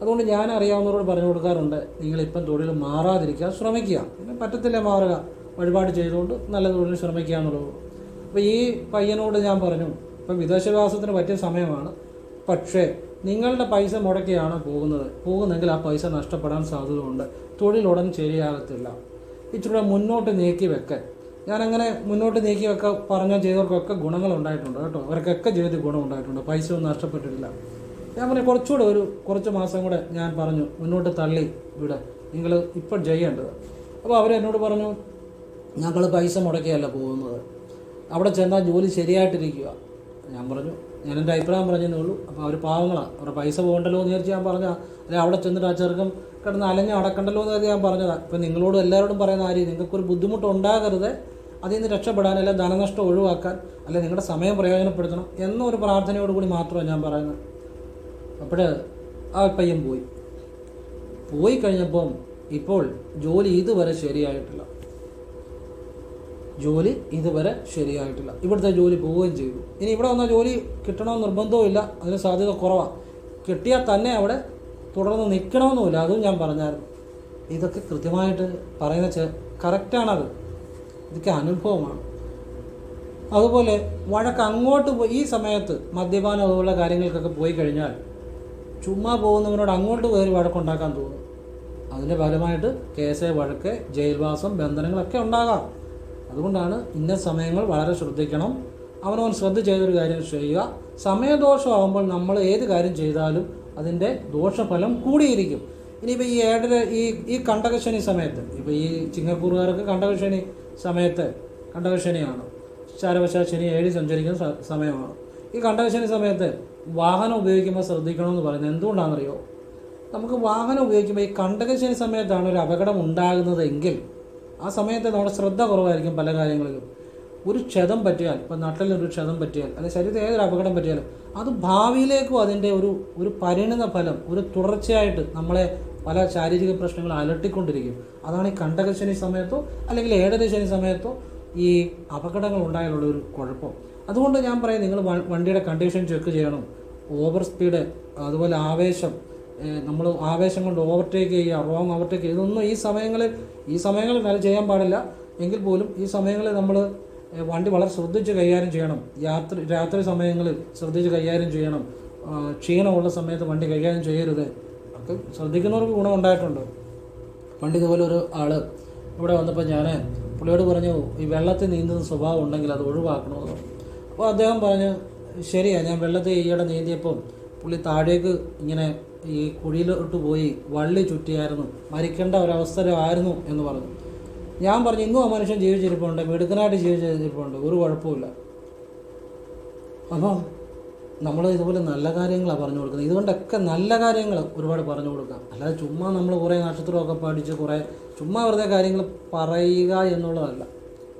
അതുകൊണ്ട് ഞാൻ അറിയാവുന്നവരോട് പറഞ്ഞു കൊടുക്കാറുണ്ട്, നിങ്ങളിപ്പം തൊഴിൽ മാറാതിരിക്കാൻ ശ്രമിക്കുക. പിന്നെ പറ്റത്തില്ല മാറുക, വഴിപാട് ചെയ്തുകൊണ്ട് നല്ല തൊഴിൽ ശ്രമിക്കുക എന്നുള്ളത്. അപ്പോൾ ഈ പയ്യനോട് ഞാൻ പറഞ്ഞു, ഇപ്പം വിദേശവാസത്തിന് പറ്റിയ സമയമാണ്. പക്ഷേ നിങ്ങളുടെ പൈസ മുടക്കിയാണ് പോകുന്നതെങ്കിൽ ആ പൈസ നഷ്ടപ്പെടാൻ സാധ്യതയുണ്ട്. തൊഴിലുടൻ ശരിയാകത്തില്ല. ഇച്ചിരി മുന്നോട്ട് നീക്കി വെക്കാൻ ഞാനങ്ങനെ മുന്നോട്ട് നീക്കി വെക്കാൻ പറഞ്ഞാൽ ചെയ്തവർക്കൊക്കെ ഗുണങ്ങളുണ്ടായിട്ടുണ്ട് കേട്ടോ. അവർക്കൊക്കെ ജീവിതത്തിൽ ഗുണമുണ്ടായിട്ടുണ്ട്, പൈസ ഒന്നും നഷ്ടപ്പെട്ടിട്ടില്ല. ഞാൻ പറഞ്ഞു കുറച്ച് മാസം കൂടെ ഞാൻ പറഞ്ഞു മുന്നോട്ട് തള്ളി വിട, നിങ്ങൾ ഇപ്പോൾ ചെയ്യേണ്ടത്. അപ്പോൾ അവരെന്നോട് പറഞ്ഞു ഞങ്ങൾ പൈസ മുടക്കിയല്ല പോകുന്നത്, അവിടെ ചെന്നാൽ ജോലി ശരിയായിട്ടിരിക്കുക. ഞാൻ പറഞ്ഞു ഞാൻ എൻ്റെ അഭിപ്രായം പറഞ്ഞതേ ഉള്ളൂ. അപ്പോൾ അവർ പാവങ്ങളാണ്, അവരുടെ പൈസ പോകണ്ടല്ലോ എന്ന് വിചാരിച്ച് ഞാൻ പറഞ്ഞാൽ, അല്ലെങ്കിൽ അവിടെ ചെന്നിട്ട് ആ ചെറുക്കം കിടന്ന് അലഞ്ഞ് അടക്കണ്ടല്ലോ എന്ന് കരുതി ഞാൻ പറഞ്ഞതാണ്. ഇപ്പം നിങ്ങളോടും എല്ലാവരോടും പറയുന്ന കാര്യം, നിങ്ങൾക്കൊരു ബുദ്ധിമുട്ടുണ്ടാകരുത്, അതിൽ നിന്ന് രക്ഷപ്പെടാൻ, അല്ലെങ്കിൽ ധനനഷ്ടം ഒഴിവാക്കാൻ, അല്ലെങ്കിൽ നിങ്ങളുടെ സമയം പ്രയോജനപ്പെടുത്തണം എന്നൊരു പ്രാർത്ഥനയോടുകൂടി മാത്രമാണ് ഞാൻ പറയുന്നത്. അപ്പോൾ ആ പയ്യൻ പോയി കഴിഞ്ഞപ്പം ഇപ്പോൾ ജോലി ഇതുവരെ ശരിയായിട്ടില്ല. ഇവിടുത്തെ ജോലി പോവുകയും ചെയ്തു. ഇനി ഇവിടെ വന്നാൽ ജോലി കിട്ടണമെന്ന് നിർബന്ധവും ഇല്ല, അതിന് സാധ്യത കുറവാണ്. കിട്ടിയാൽ തന്നെ അവിടെ തുടർന്ന് നിൽക്കണമെന്നുമില്ല, അതും ഞാൻ പറഞ്ഞായിരുന്നു. ഇതൊക്കെ കൃത്യമായിട്ട് പറയുന്ന കറക്റ്റാണത്, ഇതൊക്കെ അനുഭവമാണ്. അതുപോലെ വഴക്ക് അങ്ങോട്ട് ഈ സമയത്ത് മദ്യപാനം അതുപോലുള്ള കാര്യങ്ങൾക്കൊക്കെ പോയി കഴിഞ്ഞാൽ ചുമ്മാ പോകുന്നവനോട് അങ്ങോട്ട് കയറി വഴക്കുണ്ടാക്കാൻ തോന്നും. അതിൻ്റെ ഫലമായിട്ട് കേസ്, വഴക്ക്, ജയിൽവാസം, ബന്ധനങ്ങളൊക്കെ ഉണ്ടാകാം. അതുകൊണ്ടാണ് ഇന്ന സമയങ്ങൾ വളരെ ശ്രദ്ധിക്കണം. അവനവൻ ശ്രദ്ധ ചെയ്തൊരു കാര്യം ചെയ്യുക. സമയദോഷമാകുമ്പോൾ നമ്മൾ ഏത് കാര്യം ചെയ്താലും അതിൻ്റെ ദോഷഫലം കൂടിയിരിക്കും. ഇനിയിപ്പോൾ ഈ കണ്ടകശനി സമയത്ത്, ഇപ്പോൾ ഈ ചിങ്ങക്കൂറുകാർക്ക് കണ്ടകശനി സമയത്ത് കണ്ടകശനിയാണ്, ചാരവശാൽ ശനി 7 സഞ്ചരിക്കുന്ന സമയമാണ്. ഈ കണ്ടകശനി സമയത്ത് വാഹനം ഉപയോഗിക്കുമ്പോൾ ശ്രദ്ധിക്കണമെന്ന് പറയുന്നത് എന്തുകൊണ്ടാണെന്നറിയോ? നമുക്ക് വാഹനം ഉപയോഗിക്കുമ്പോൾ ഈ കണ്ടകശനി സമയത്താണ് ഒരു അപകടം ഉണ്ടാകുന്നതെങ്കിൽ ആ സമയത്ത് നമ്മുടെ ശ്രദ്ധ കുറവായിരിക്കും പല കാര്യങ്ങളിലും. ഒരു ക്ഷതം പറ്റിയാൽ, ഇപ്പം നട്ടലിനൊരു ക്ഷതം പറ്റിയാൽ, അല്ലെങ്കിൽ ശരീരത്തിൽ ഏതൊരു അപകടം പറ്റിയാലും അത് ഭാവിയിലേക്കും അതിൻ്റെ ഒരു പരിണിത ഫലം, ഒരു തുടർച്ചയായിട്ട് നമ്മളെ പല ശാരീരിക പ്രശ്നങ്ങൾ അലട്ടിക്കൊണ്ടിരിക്കും. അതാണ് ഈ കണ്ടകശനി സമയത്തോ അല്ലെങ്കിൽ ഏഴര ശനി സമയത്തോ ഈ അപകടങ്ങൾ ഉണ്ടായാലുള്ള ഒരു കുഴപ്പം. അതുകൊണ്ട് ഞാൻ പറയും, നിങ്ങൾ വണ്ടിയുടെ കണ്ടീഷൻ ചെക്ക് ചെയ്യണം. ഓവർ സ്പീഡ്, അതുപോലെ നമ്മൾ ആവേശം കൊണ്ട് ഓവർടേക്ക് ചെയ്യുക, റോങ് ഓവർടേക്ക് ചെയ്യുക, ഇതൊന്നും ഈ സമയങ്ങളിൽ നല്ല ചെയ്യാൻ പാടില്ല. എങ്കിൽ പോലും ഈ സമയങ്ങളിൽ നമ്മൾ വണ്ടി വളരെ ശ്രദ്ധിച്ച് കൈകാര്യം ചെയ്യണം. രാത്രി സമയങ്ങളിൽ ശ്രദ്ധിച്ച് കൈകാര്യം ചെയ്യണം. ക്ഷീണമുള്ള സമയത്ത് വണ്ടി കൈകാര്യം ചെയ്യരുത്. ഒക്കെ ശ്രദ്ധിക്കുന്നവർക്ക് ഗുണമുണ്ടായിട്ടുണ്ട്. പണ്ട് ഇതുപോലെ ഒരു ആൾ ഇവിടെ വന്നപ്പോൾ ഞാൻ പുള്ളിയോട് പറഞ്ഞു, ഈ വെള്ളത്തിൽ നീന്തുന്ന സ്വഭാവം ഉണ്ടെങ്കിൽ അത് ഒഴിവാക്കണമെന്ന്. അപ്പോൾ അദ്ദേഹം പറഞ്ഞു ശരിയാണ്, ഞാൻ വെള്ളത്തിൽ ഈയിടെ നീന്തിയപ്പം പുള്ളി താഴേക്ക് ഇങ്ങനെ ഈ കുഴിയിലോട്ട് പോയി വള്ളി ചുറ്റിയായിരുന്നു, മരിക്കേണ്ട ഒരവസരമായിരുന്നു എന്ന് പറഞ്ഞു. ഞാൻ പറഞ്ഞു ഇന്നും ആ മനുഷ്യൻ ജീവിച്ചിരിപ്പുണ്ട്, മിടുക്കനായിട്ട് ജീവിച്ചിരിപ്പുണ്ട്, ഒരു കുഴപ്പമില്ല. അപ്പം നമ്മൾ ഇതുപോലെ നല്ല കാര്യങ്ങളാണ് പറഞ്ഞു കൊടുക്കുന്നത്. ഇതുകൊണ്ടൊക്കെ നല്ല കാര്യങ്ങൾ ഒരുപാട് പറഞ്ഞു കൊടുക്കാം. അല്ലാതെ ചുമ്മാ നമ്മൾ കുറേ നക്ഷത്രമൊക്കെ പഠിച്ച് ചുമ്മാ വെറുതെ കാര്യങ്ങൾ പറയുക എന്നുള്ളതല്ല,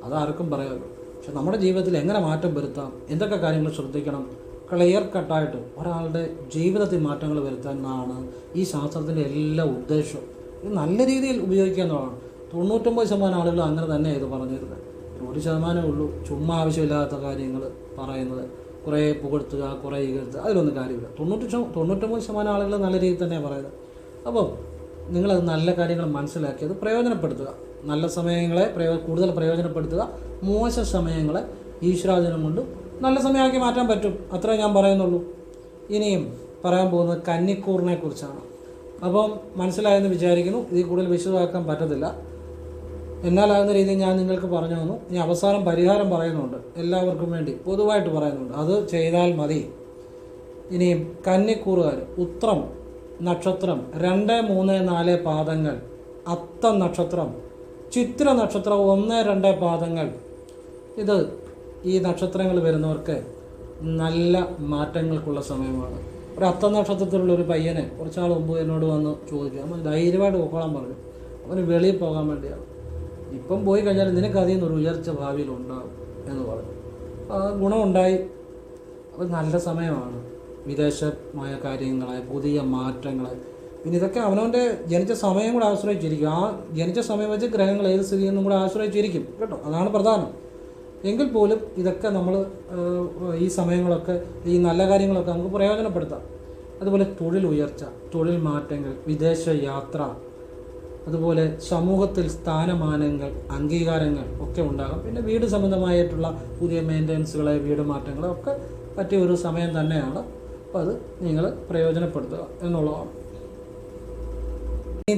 അതാർക്കും പറയാമല്ലോ. പക്ഷെ നമ്മുടെ ജീവിതത്തിൽ എങ്ങനെ മാറ്റം വരുത്താം, എന്തൊക്കെ കാര്യങ്ങൾ ശ്രദ്ധിക്കണം, ക്ലിയർ കട്ടായിട്ട് ഒരാളുടെ ജീവിതത്തിൽ മാറ്റങ്ങൾ വരുത്താനാണ് ഈ ശാസ്ത്രത്തിൻ്റെ എല്ലാ ഉദ്ദേശവും. ഇത് നല്ല രീതിയിൽ ഉപയോഗിക്കുക എന്നുള്ളതാണ്. 99% ആളുകൾ അങ്ങനെ തന്നെയാണ് ഇത് പറഞ്ഞിരുന്നത്. 1% ഉള്ളൂ ചുമ്മാ ആവശ്യമില്ലാത്ത കാര്യങ്ങൾ പറയുന്നത്, കുറേ പുകഴ്ത്തുക, കുറേ ഇകഴ്ത്തുക, അതിലൊന്നും കാര്യമില്ല. 99% ആളുകൾ നല്ല രീതിയിൽ തന്നെയാണ് പറയുന്നത്. അപ്പം നിങ്ങളത് നല്ല കാര്യങ്ങൾ മനസ്സിലാക്കി അത് പ്രയോജനപ്പെടുത്തുക. നല്ല സമയങ്ങളെ കൂടുതൽ പ്രയോജനപ്പെടുത്തുക. മോശം സമയങ്ങളെ ഈശ്വരാധീനം കൊണ്ട് നല്ല സമയമാക്കി മാറ്റാൻ പറ്റും. അത്രേ ഞാൻ പറയുന്നുള്ളൂ. ഇനിയും പറയാൻ പോകുന്നത് കന്നിക്കൂറിനെ കുറിച്ചാണ്. അപ്പം മനസ്സിലായെന്ന് വിചാരിക്കുന്നു. ഇതിൽ കൂടുതൽ വിശദമാക്കാൻ പറ്റത്തില്ല. എന്നാലാകുന്ന രീതിയിൽ ഞാൻ നിങ്ങൾക്ക് പറഞ്ഞു തന്നു. ഇനി അവസാനം പരിഹാരം പറയുന്നുണ്ട്, എല്ലാവർക്കും വേണ്ടി പൊതുവായിട്ട് പറയുന്നുണ്ട്. അത് ചെയ്താൽ മതി. ഇനിയും കന്നിക്കൂറുകാർ ഉത്രം നക്ഷത്രം 2, 3, 4 പാദങ്ങൾ, അത്തം നക്ഷത്രം, ചിത്ര നക്ഷത്രം 1, 2 പാദങ്ങൾ, ഈ നക്ഷത്രങ്ങൾ വരുന്നവർക്ക് നല്ല മാറ്റങ്ങൾക്കുള്ള സമയമാണ്. ഒരു അത്തം നക്ഷത്രത്തിലുള്ള ഒരു പയ്യനെ കുറച്ചാൾ മുമ്പ് എന്നോട് വന്ന് ചോദിക്കുക, അവൻ ധൈര്യമായിട്ട് പോക്കോളാൻ പറഞ്ഞു. അവന് വെളിയിൽ പോകാൻ വേണ്ടിയാണ്. ഇപ്പം പോയി കഴിഞ്ഞാൽ നിനക്ക് അതിൽ നിന്നൊരു ഉയർച്ച ഭാവിയിൽ ഉണ്ടാകും എന്ന് പറഞ്ഞു. ആ ഗുണമുണ്ടായി. അത് നല്ല സമയമാണ്. വിദേശമായ കാര്യങ്ങളെ, പുതിയ മാറ്റങ്ങളെ, പിന്നെ ഇതൊക്കെ അവനവൻ്റെ ജനിച്ച സമയം കൂടെ ആശ്രയിച്ചിരിക്കും. ആ ജനിച്ച സമയം വെച്ച് ഗ്രഹങ്ങൾ ഏത് സ്ഥിതി എന്നും കൂടെ ആശ്രയിച്ചിരിക്കും കേട്ടോ. അതാണ് പ്രധാനം. എങ്കിൽ പോലും ഇതൊക്കെ നമ്മൾ ഈ സമയങ്ങളൊക്കെ ഈ നല്ല കാര്യങ്ങളൊക്കെ നമുക്ക് പ്രയോജനപ്പെടുത്താം. അതുപോലെ തൊഴിൽ ഉയർച്ച, തൊഴിൽ മാറ്റങ്ങൾ, വിദേശ യാത്ര, അതുപോലെ സമൂഹത്തിൽ സ്ഥാനമാനങ്ങൾ, അംഗീകാരങ്ങൾ ഒക്കെ ഉണ്ടാകും. പിന്നെ വീട് സംബന്ധമായിട്ടുള്ള പുതിയ മെയിൻ്റനൻസുകളെ, വീട് മാറ്റങ്ങളെ ഒക്കെ പറ്റിയ ഒരു സമയം തന്നെയാണ്. അപ്പോൾ അത് നിങ്ങൾ പ്രയോജനപ്പെടുത്തുക എന്നുള്ളതാണ്. ഈ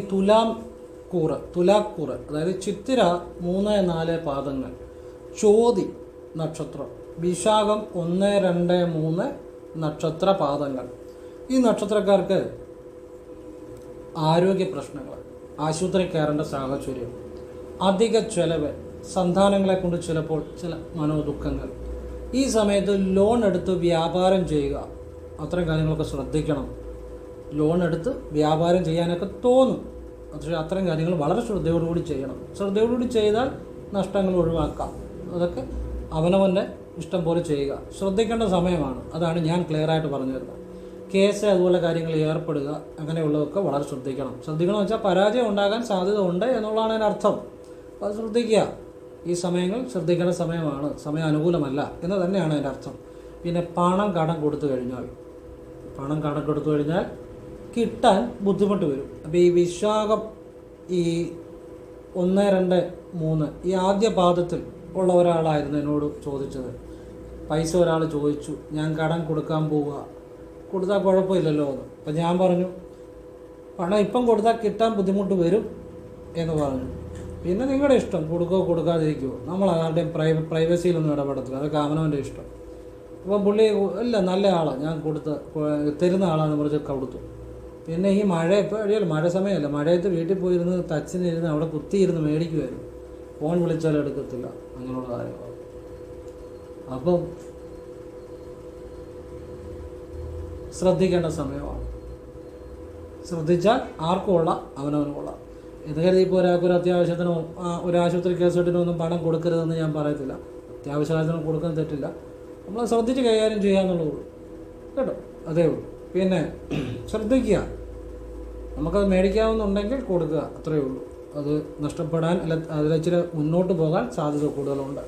തുലാക്കൂറ് അതായത് ചിത്തിര 3, 4 പാദങ്ങൾ, ചോതി നക്ഷത്രം, വിശാഖം 1, 2, 3 നക്ഷത്ര പാദങ്ങൾ. ഈ നക്ഷത്രക്കാർക്ക് ആരോഗ്യ പ്രശ്നങ്ങൾ, ആശുപത്രി കയറേണ്ട സാഹചര്യം, അധിക ചെലവ്, സന്താനങ്ങളെ കൊണ്ട് ചിലപ്പോൾ ചില മനോദുഃഖങ്ങൾ. ഈ സമയത്ത് ലോൺ എടുത്ത് വ്യാപാരം ചെയ്യുക, അത്തരം കാര്യങ്ങളൊക്കെ ശ്രദ്ധിക്കണം. ലോൺ എടുത്ത് വ്യാപാരം ചെയ്യാനൊക്കെ തോന്നും, പക്ഷേ അത്തരം കാര്യങ്ങൾ വളരെ ശ്രദ്ധയോടുകൂടി ചെയ്യണം. ശ്രദ്ധയോടുകൂടി ചെയ്താൽ നഷ്ടങ്ങൾ ഒഴിവാക്കാം. അതൊക്കെ അവനവൻ്റെ ഇഷ്ടം പോലെ ചെയ്യുക. ശ്രദ്ധിക്കേണ്ട സമയമാണ്. അതാണ് ഞാൻ ക്ലിയറായിട്ട് പറഞ്ഞു തരുന്നത്. കേസ് അതുപോലെ കാര്യങ്ങളിൽ ഏർപ്പെടുക, അങ്ങനെയുള്ളതൊക്കെ വളരെ ശ്രദ്ധിക്കണം. ശ്രദ്ധിക്കണമെന്ന് വെച്ചാൽ പരാജയം ഉണ്ടാകാൻ സാധ്യത ഉണ്ട് എന്നുള്ളതാണ് അതിനർത്ഥം. അപ്പോൾ അത് ശ്രദ്ധിക്കുക. ഈ സമയങ്ങൾ ശ്രദ്ധിക്കേണ്ട സമയമാണ്, സമയം അനുകൂലമല്ല എന്ന് തന്നെയാണ് അതിൻ്റെ അർത്ഥം. പിന്നെ പണം കടം കൊടുത്തു കഴിഞ്ഞാൽ കിട്ടാൻ ബുദ്ധിമുട്ട് വരും. അപ്പോൾ ഈ വിശാഖം ഈ 1, 2, 3 ഈ ആദ്യ പാദത്തിൽ ഉള്ള ഒരാളായിരുന്നു എന്നോട് ചോദിച്ചത്. പൈസ ഒരാൾ ചോദിച്ചു, ഞാൻ കടം കൊടുക്കാൻ പോവുക, കൊടുത്താൽ കുഴപ്പമില്ലല്ലോ എന്ന്. അപ്പം ഞാൻ പറഞ്ഞു, പണം ഇപ്പം കൊടുത്താൽ കിട്ടാൻ ബുദ്ധിമുട്ട് വരും എന്ന് പറഞ്ഞു. പിന്നെ നിങ്ങളുടെ ഇഷ്ടം, കൊടുക്കുകയോ കൊടുക്കാതിരിക്കുമോ, നമ്മൾ ആരുടെയും പ്രൈവസിയിലൊന്നും ഇടപെടത്തില്ല, അതൊക്കെ അവനവൻ്റെ ഇഷ്ടം. അപ്പം പുള്ളി ഇല്ല നല്ല ആളാണ്, ഞാൻ തരുന്ന ആളാണെന്ന് പറഞ്ഞ് കൊടുത്തു. പിന്നെ ഈ മഴ ഇപ്പോൾ അറിയാലോ, മഴ സമയമല്ല, മഴയത്ത് വീട്ടിൽ പോയിരുന്ന് തച്ചിനിരുന്ന് അവിടെ കുത്തിയിരുന്ന് മേടിക്കുമായിരുന്നു. ഫോൺ വിളിച്ചാലും എടുക്കത്തില്ല, അങ്ങനെയുള്ള കാര്യങ്ങൾ. അപ്പം ശ്രദ്ധിക്കേണ്ട സമയമാണ്. ശ്രദ്ധിച്ചാൽ ആർക്കും കൊള്ളാം, അവനവനും കൊള്ളാം. ഇത് കരുതി ഇപ്പോൾ ഒരാൾക്കൊരു അത്യാവശ്യത്തിനോ ഒരു ആശുപത്രി കേസിനോ ഒന്നും പണം കൊടുക്കരുതെന്ന് ഞാൻ പറയത്തില്ല. അത്യാവശ്യത്തിനും കൊടുക്കാൻ തെറ്റില്ല, നമ്മൾ ശ്രദ്ധിച്ച് കൈകാര്യം ചെയ്യാന്നുള്ളൂ കേട്ടോ, അതേ ഉള്ളൂ. പിന്നെ ശ്രദ്ധിക്കുക, നമുക്കത് മേടിക്കാവുന്നുണ്ടെങ്കിൽ കൊടുക്കുക, അത്രയേ ഉള്ളൂ. അത് നഷ്ടപ്പെടാൻ അല്ല അതിലിച്ചിരി മുന്നോട്ട് പോകാൻ സാധ്യത കൂടുതലുണ്ട്.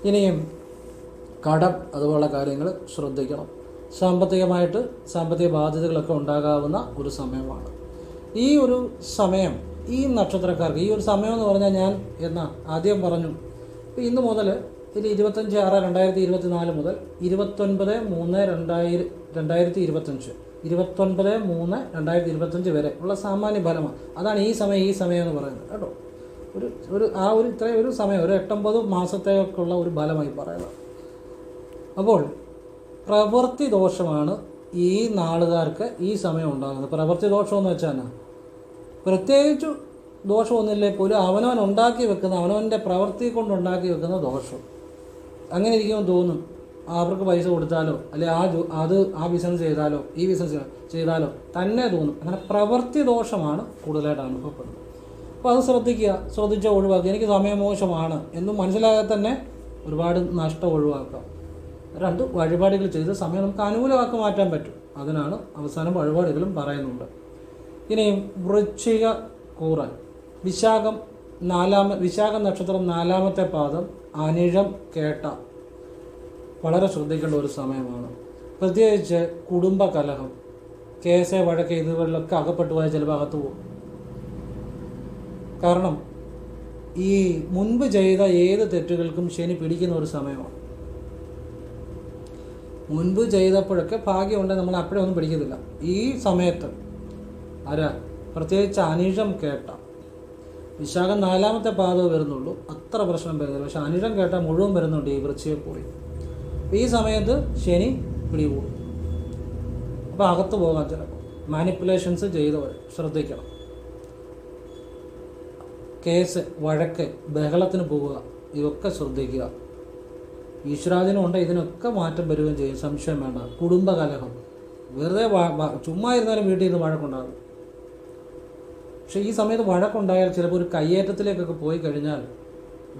ഇനിയും കടം അതുപോലുള്ള കാര്യങ്ങൾ ശ്രദ്ധിക്കണം. സാമ്പത്തിക ബാധ്യതകളൊക്കെ ഉണ്ടാകാവുന്ന ഒരു സമയമാണ് ഈ ഒരു സമയം. ഈ നക്ഷത്രക്കാർക്ക് ഈ ഒരു സമയം എന്ന് പറഞ്ഞാൽ ഞാൻ ആദ്യം പറഞ്ഞു, ഇന്ന് മുതൽ ഇതിൽ 25/6/2024 മുതൽ 29/3/2025 29/3/2025 വരെ ഉള്ള സാമാന്യ ഫലമാണ്. അതാണ് ഈ സമയം എന്ന് പറയുന്നത് കേട്ടോ. ഒരു സമയം, ഒരു 8-9 മാസത്തേക്കുള്ള ഒരു ഫലമായി പറയുന്നത്. അപ്പോൾ പ്രവൃത്തി ദോഷമാണ് ഈ നാളുകാർക്ക് ഈ സമയം ഉണ്ടാകുന്നത്. പ്രവൃത്തി ദോഷമെന്ന് വെച്ചാൽ പ്രത്യേകിച്ച് ദോഷമൊന്നുമില്ലേ പോലും അവനവൻ ഉണ്ടാക്കി വെക്കുന്ന, അവനവൻ്റെ പ്രവൃത്തി കൊണ്ടുണ്ടാക്കി വെക്കുന്ന ദോഷം. അങ്ങനെ ഇരിക്കുമ്പോൾ തോന്നും, അവർക്ക് പൈസ കൊടുത്താലോ അല്ലെ ആ ബിസിനസ് ചെയ്താലോ ഈ ബിസിനസ് ചെയ്താലോ തന്നെ തോന്നും. അങ്ങനെ പ്രവൃത്തി ദോഷമാണ് കൂടുതലായിട്ട് അനുഭവപ്പെടുന്നത്. അപ്പോൾ അത് ശ്രദ്ധിച്ചാൽ ഒഴിവാക്കുക. എനിക്ക് സമയമോശമാണ് എന്നും മനസ്സിലാകാതെ തന്നെ ഒരുപാട് നഷ്ടം ഒഴിവാക്കാം. 2 വഴിപാടുകൾ ചെയ്ത് സമയം നമുക്ക് അനുകൂലമാക്കി മാറ്റാൻ പറ്റും. അതിനാണ് അവസാനം വഴിപാടുകളും പറയുന്നുണ്ട്. ഇനിയും വൃശ്ചിക കൂറൻ, വിശാഖം നക്ഷത്രം 4ാമത്തെ പാദം, അനിഴം കേട്ട, വളരെ ശ്രദ്ധിക്കേണ്ട ഒരു സമയമാണ്. പ്രത്യേകിച്ച് കുടുംബ കലഹം, കേസ് വഴക്ക്, ഇതുകളിലൊക്കെ അകപ്പെട്ടു പോയാൽ ചിലപ്പോൾ അകത്ത് പോകും. കാരണം ഈ മുൻപ് ചെയ്ത ഏത് തെറ്റുകൾക്കും ശനി പിടിക്കുന്ന ഒരു സമയമാണ്. മുൻപ് ചെയ്തപ്പോഴൊക്കെ ഭാഗ്യമുണ്ടെങ്കിൽ നമ്മൾ അപ്പോഴേ ഒന്നും പിടിക്കത്തില്ല. ഈ സമയത്ത് പ്രത്യേകിച്ച് അനിഴം കേട്ട, വിശാഖം 4ാമത്തെ പാദമേ വരുന്നുള്ളൂ, അത്ര പ്രശ്നം വരുന്നില്ല. പക്ഷെ അനിഴം കേട്ട മുഴുവൻ വരുന്നുണ്ട് ഈ വൃശ്ചികക്കൂറി. ഈ സമയത്ത് ശനി പിടികൂടും. അപ്പോൾ അകത്ത് പോകാൻ ചിലപ്പോൾ മാനിപ്പുലേഷൻസ് ചെയ്തവർ ശ്രദ്ധിക്കണം. കേസ്, വഴക്ക്, ബഹളത്തിന് പോവുക, ഇതൊക്കെ ശ്രദ്ധിക്കുക. ഈശ്വരാധീനം ഉണ്ട്, ഇതിനൊക്കെ മാറ്റം വരികയും ചെയ്യും, സംശയം വേണ്ട. കുടുംബകലഹം, വെറുതെ ചുമ്മാ ഇരുന്നാലും വീട്ടിൽ നിന്ന് വഴക്കുണ്ടാകും. പക്ഷേ ഈ സമയത്ത് വഴക്കുണ്ടായാൽ ചിലപ്പോൾ ഒരു കയ്യേറ്റത്തിലേക്കൊക്കെ പോയി കഴിഞ്ഞാൽ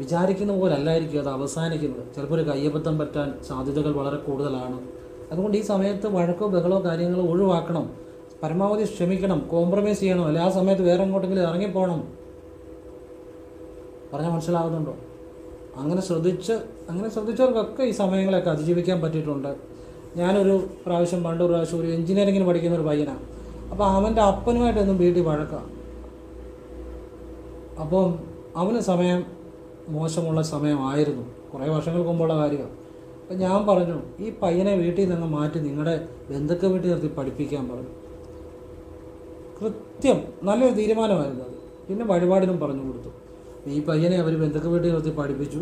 വിചാരിക്കുന്ന പോലെ അല്ലായിരിക്കും അത് അവസാനിക്കുന്നത്. ചിലപ്പോൾ ഒരു കയ്യബദ്ധം പറ്റാൻ സാധ്യതകൾ വളരെ കൂടുതലാണ്. അതുകൊണ്ട് ഈ സമയത്ത് വഴക്കോ ബഹളോ കാര്യങ്ങളോ ഒഴിവാക്കണം. പരമാവധി ക്ഷമിക്കണം, കോംപ്രമൈസ് ചെയ്യണം. അല്ലെ ആ സമയത്ത് വേറെ എങ്ങോട്ടെങ്കിലും ഇറങ്ങിപ്പോകണം. പറഞ്ഞാൽ മനസ്സിലാകുന്നുണ്ടോ? അങ്ങനെ ശ്രദ്ധിച്ചവർക്കൊക്കെ ഈ സമയങ്ങളൊക്കെ അതിജീവിക്കാൻ പറ്റിയിട്ടുണ്ട്. ഞാനൊരു പണ്ട് ഒരു പ്രാവശ്യം ഒരു എഞ്ചിനീയറിങ്ങിന് പഠിക്കുന്ന ഒരു പയ്യനാണ്. അപ്പോൾ അവൻ്റെ അപ്പനുമായിട്ടൊന്നും വീട്ടിൽ വഴക്കാം. അപ്പം അവന് സമയം മോശമുള്ള സമയമായിരുന്നു, കുറേ വർഷങ്ങൾക്ക് മുമ്പുള്ള കാര്യമാണ്. അപ്പം ഞാൻ പറഞ്ഞു, ഈ പയ്യനെ വീട്ടിൽ നിന്ന് മാറ്റി നിങ്ങളുടെ ബന്ധുക്കൾ വീട്ടിൽ നിർത്തി പഠിപ്പിക്കാൻ പറഞ്ഞു. കൃത്യം നല്ലൊരു തീരുമാനമായിരുന്നു അത്. പിന്നെ വഴിപാടിനും പറഞ്ഞു കൊടുത്തു. ഈ പയ്യനെ അവർ ബന്ധുക്കൾ വീട്ടിൽ നിർത്തി പഠിപ്പിച്ചു.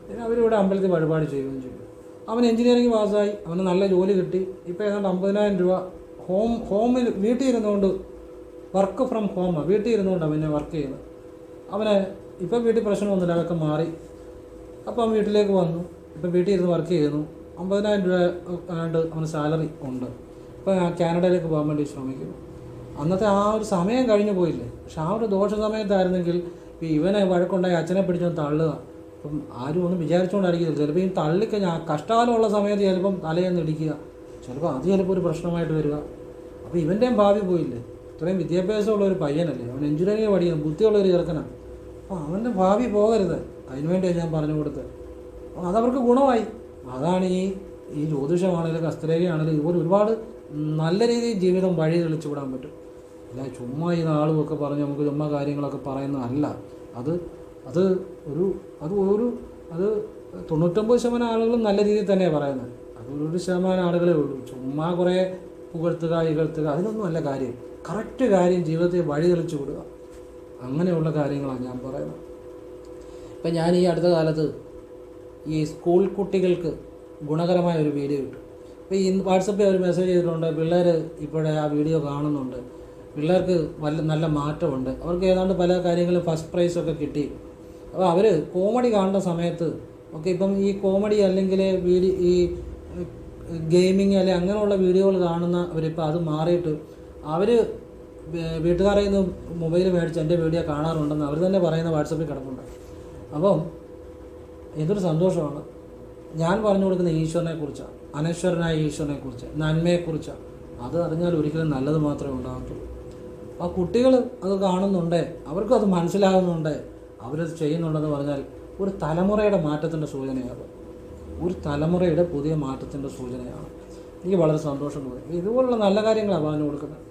പിന്നെ അവരിവിടെ അമ്പലത്തിൽ വഴിപാട് ചെയ്യുകയും ചെയ്തു. അവൻ എഞ്ചിനീയറിംഗ് പാസ്സായി, അവന് നല്ല ജോലി കിട്ടി. ഇപ്പോൾ ഏതാണ്ട് 50,000 രൂപ ഹോമിൽ വീട്ടിൽ ഇരുന്നുകൊണ്ട്, വർക്ക് ഫ്രം ഹോമാണ്, വീട്ടിൽ ഇരുന്നുകൊണ്ട് അവനെ വർക്ക് ചെയ്യുന്നത്. അവന് ഇപ്പം വീട്ടിൽ പ്രശ്നമൊന്നുമില്ല, അതൊക്കെ മാറി. അപ്പം അവൻ വീട്ടിലേക്ക് വന്നു, ഇപ്പം വീട്ടിൽ ഇരുന്ന് വർക്ക് ചെയ്യുന്നു. 50,000 രൂപ ആണ്ട് അവന് സാലറി ഉണ്ട്. ഇപ്പം കാനഡയിലേക്ക് പോകാൻ വേണ്ടി ശ്രമിക്കുന്നു. അന്നത്തെ ആ ഒരു സമയം കഴിഞ്ഞു പോയില്ലേ. പക്ഷെ ആ ഒരു ദോഷ സമയത്തായിരുന്നെങ്കിൽ ഇവനെ വഴക്കുണ്ടായി അച്ഛനെ പിടിച്ചൊന്ന് തള്ളുക. അപ്പം ആരും ഒന്നും വിചാരിച്ചുകൊണ്ടായിരിക്കില്ല. ചിലപ്പോൾ ഈ തള്ളിക്കഴിഞ്ഞാൽ കഷ്ടകാലമുള്ള സമയത്ത് ചിലപ്പം തലയെന്ന് ഇടിക്കുക, ചിലപ്പോൾ അത് ചിലപ്പോൾ ഒരു പ്രശ്നമായിട്ട് വരിക. അപ്പോൾ ഇവൻ്റെയും ഭാവി പോയില്ലേ. ഇത്രയും വിദ്യാഭ്യാസമുള്ള ഒരു പയ്യനല്ലേ, അവൻ എഞ്ചിനീയറിംഗ് പഠിക്കണം, ബുദ്ധിയുള്ളൊരു ചെറുക്കനാണ്. അപ്പോൾ അവൻ്റെ ഭാവി പോകരുത്, അതിനുവേണ്ടിയാണ് ഞാൻ പറഞ്ഞു കൊടുത്തത്. അപ്പോൾ അതവർക്ക് ഗുണമായി. അതാണ് ഈ ജ്യോതിഷമാണെങ്കിലും ഹസ്തരേഖയാണെങ്കിലും ഇതുപോലെ ഒരുപാട് നല്ല രീതിയിൽ ജീവിതം വഴി തെളിച്ചു വിടാൻ പറ്റും. അല്ല ചുമ്മാ ഈ നാളുമൊക്കെ പറഞ്ഞ് നമുക്ക് ചുമ്മാ കാര്യങ്ങളൊക്കെ പറയുന്നതല്ല. അത് 99% ആളുകളും നല്ല രീതിയിൽ തന്നെയാണ് പറയുന്നത്. അത് 1% ആളുകളേ ഉള്ളൂ ചുമ്മാ കുറേ പുകഴ്ത്തുക ഇകഴ്ത്തുക, അതിനൊന്നും അല്ല കാര്യം. കറക്റ്റ് കാര്യം ജീവിതത്തെ വഴി തെളിച്ചു വിടുക, അങ്ങനെയുള്ള കാര്യങ്ങളാണ് ഞാൻ പറയുന്നത്. ഇപ്പം ഞാൻ ഈ അടുത്ത കാലത്ത് ഈ സ്കൂൾ കുട്ടികൾക്ക് ഗുണകരമായ ഒരു വീഡിയോ ഇട്ടു. ഇപ്പോൾ ഈ വാട്സപ്പിൽ അവർ മെസ്സേജ് ചെയ്തിട്ടുണ്ട്, പിള്ളേർ ഇപ്പോഴേ ആ വീഡിയോ കാണുന്നുണ്ട്, പിള്ളേർക്ക് നല്ല മാറ്റമുണ്ട്, അവർക്ക് ഏതാണ്ട് പല കാര്യങ്ങളും ഫസ്റ്റ് പ്രൈസൊക്കെ കിട്ടി. അപ്പോൾ അവർ കോമഡി കാണുന്ന സമയത്ത് ഇപ്പം ഈ കോമഡി അല്ലെങ്കിൽ ഈ ഗെയിമിങ് അല്ലെങ്കിൽ അങ്ങനെയുള്ള വീഡിയോകൾ കാണുന്നവരിപ്പോൾ അത് മാറിയിട്ട് അവർ വീട്ടുകാരെ നിന്ന് മൊബൈൽ മേടിച്ച് എൻ്റെ വീഡിയോ കാണാറുണ്ടെന്ന് അവർ തന്നെ പറയുന്ന വാട്സപ്പിൽ കിടപ്പുണ്ട്. അപ്പം എന്തൊരു സന്തോഷമാണ്. ഞാൻ പറഞ്ഞു കൊടുക്കുന്ന ഈശ്വരനെക്കുറിച്ചാണ്, അനശ്വരനായ ഈശ്വരനെക്കുറിച്ച്, നന്മയെക്കുറിച്ചാണ്. അത് അറിഞ്ഞാൽ ഒരിക്കലും നല്ലത് മാത്രമേ ഉണ്ടാകത്തുള്ളൂ. ആ കുട്ടികൾ അത് കാണുന്നുണ്ട്, അവർക്കും അത് മനസ്സിലാകുന്നുണ്ട്, അവരത് ചെയ്യുന്നുണ്ടെന്ന് പറഞ്ഞാൽ ഒരു തലമുറയുടെ മാറ്റത്തിൻ്റെ സൂചനയാണ്. ഒരു തലമുറയുടെ പുതിയ മാറ്റത്തിൻ്റെ സൂചനയാണ്. എനിക്ക് വളരെ സന്തോഷം തോന്നി. ഇതുപോലുള്ള നല്ല കാര്യങ്ങളാണ് പറഞ്ഞു കൊടുക്കുന്നത്.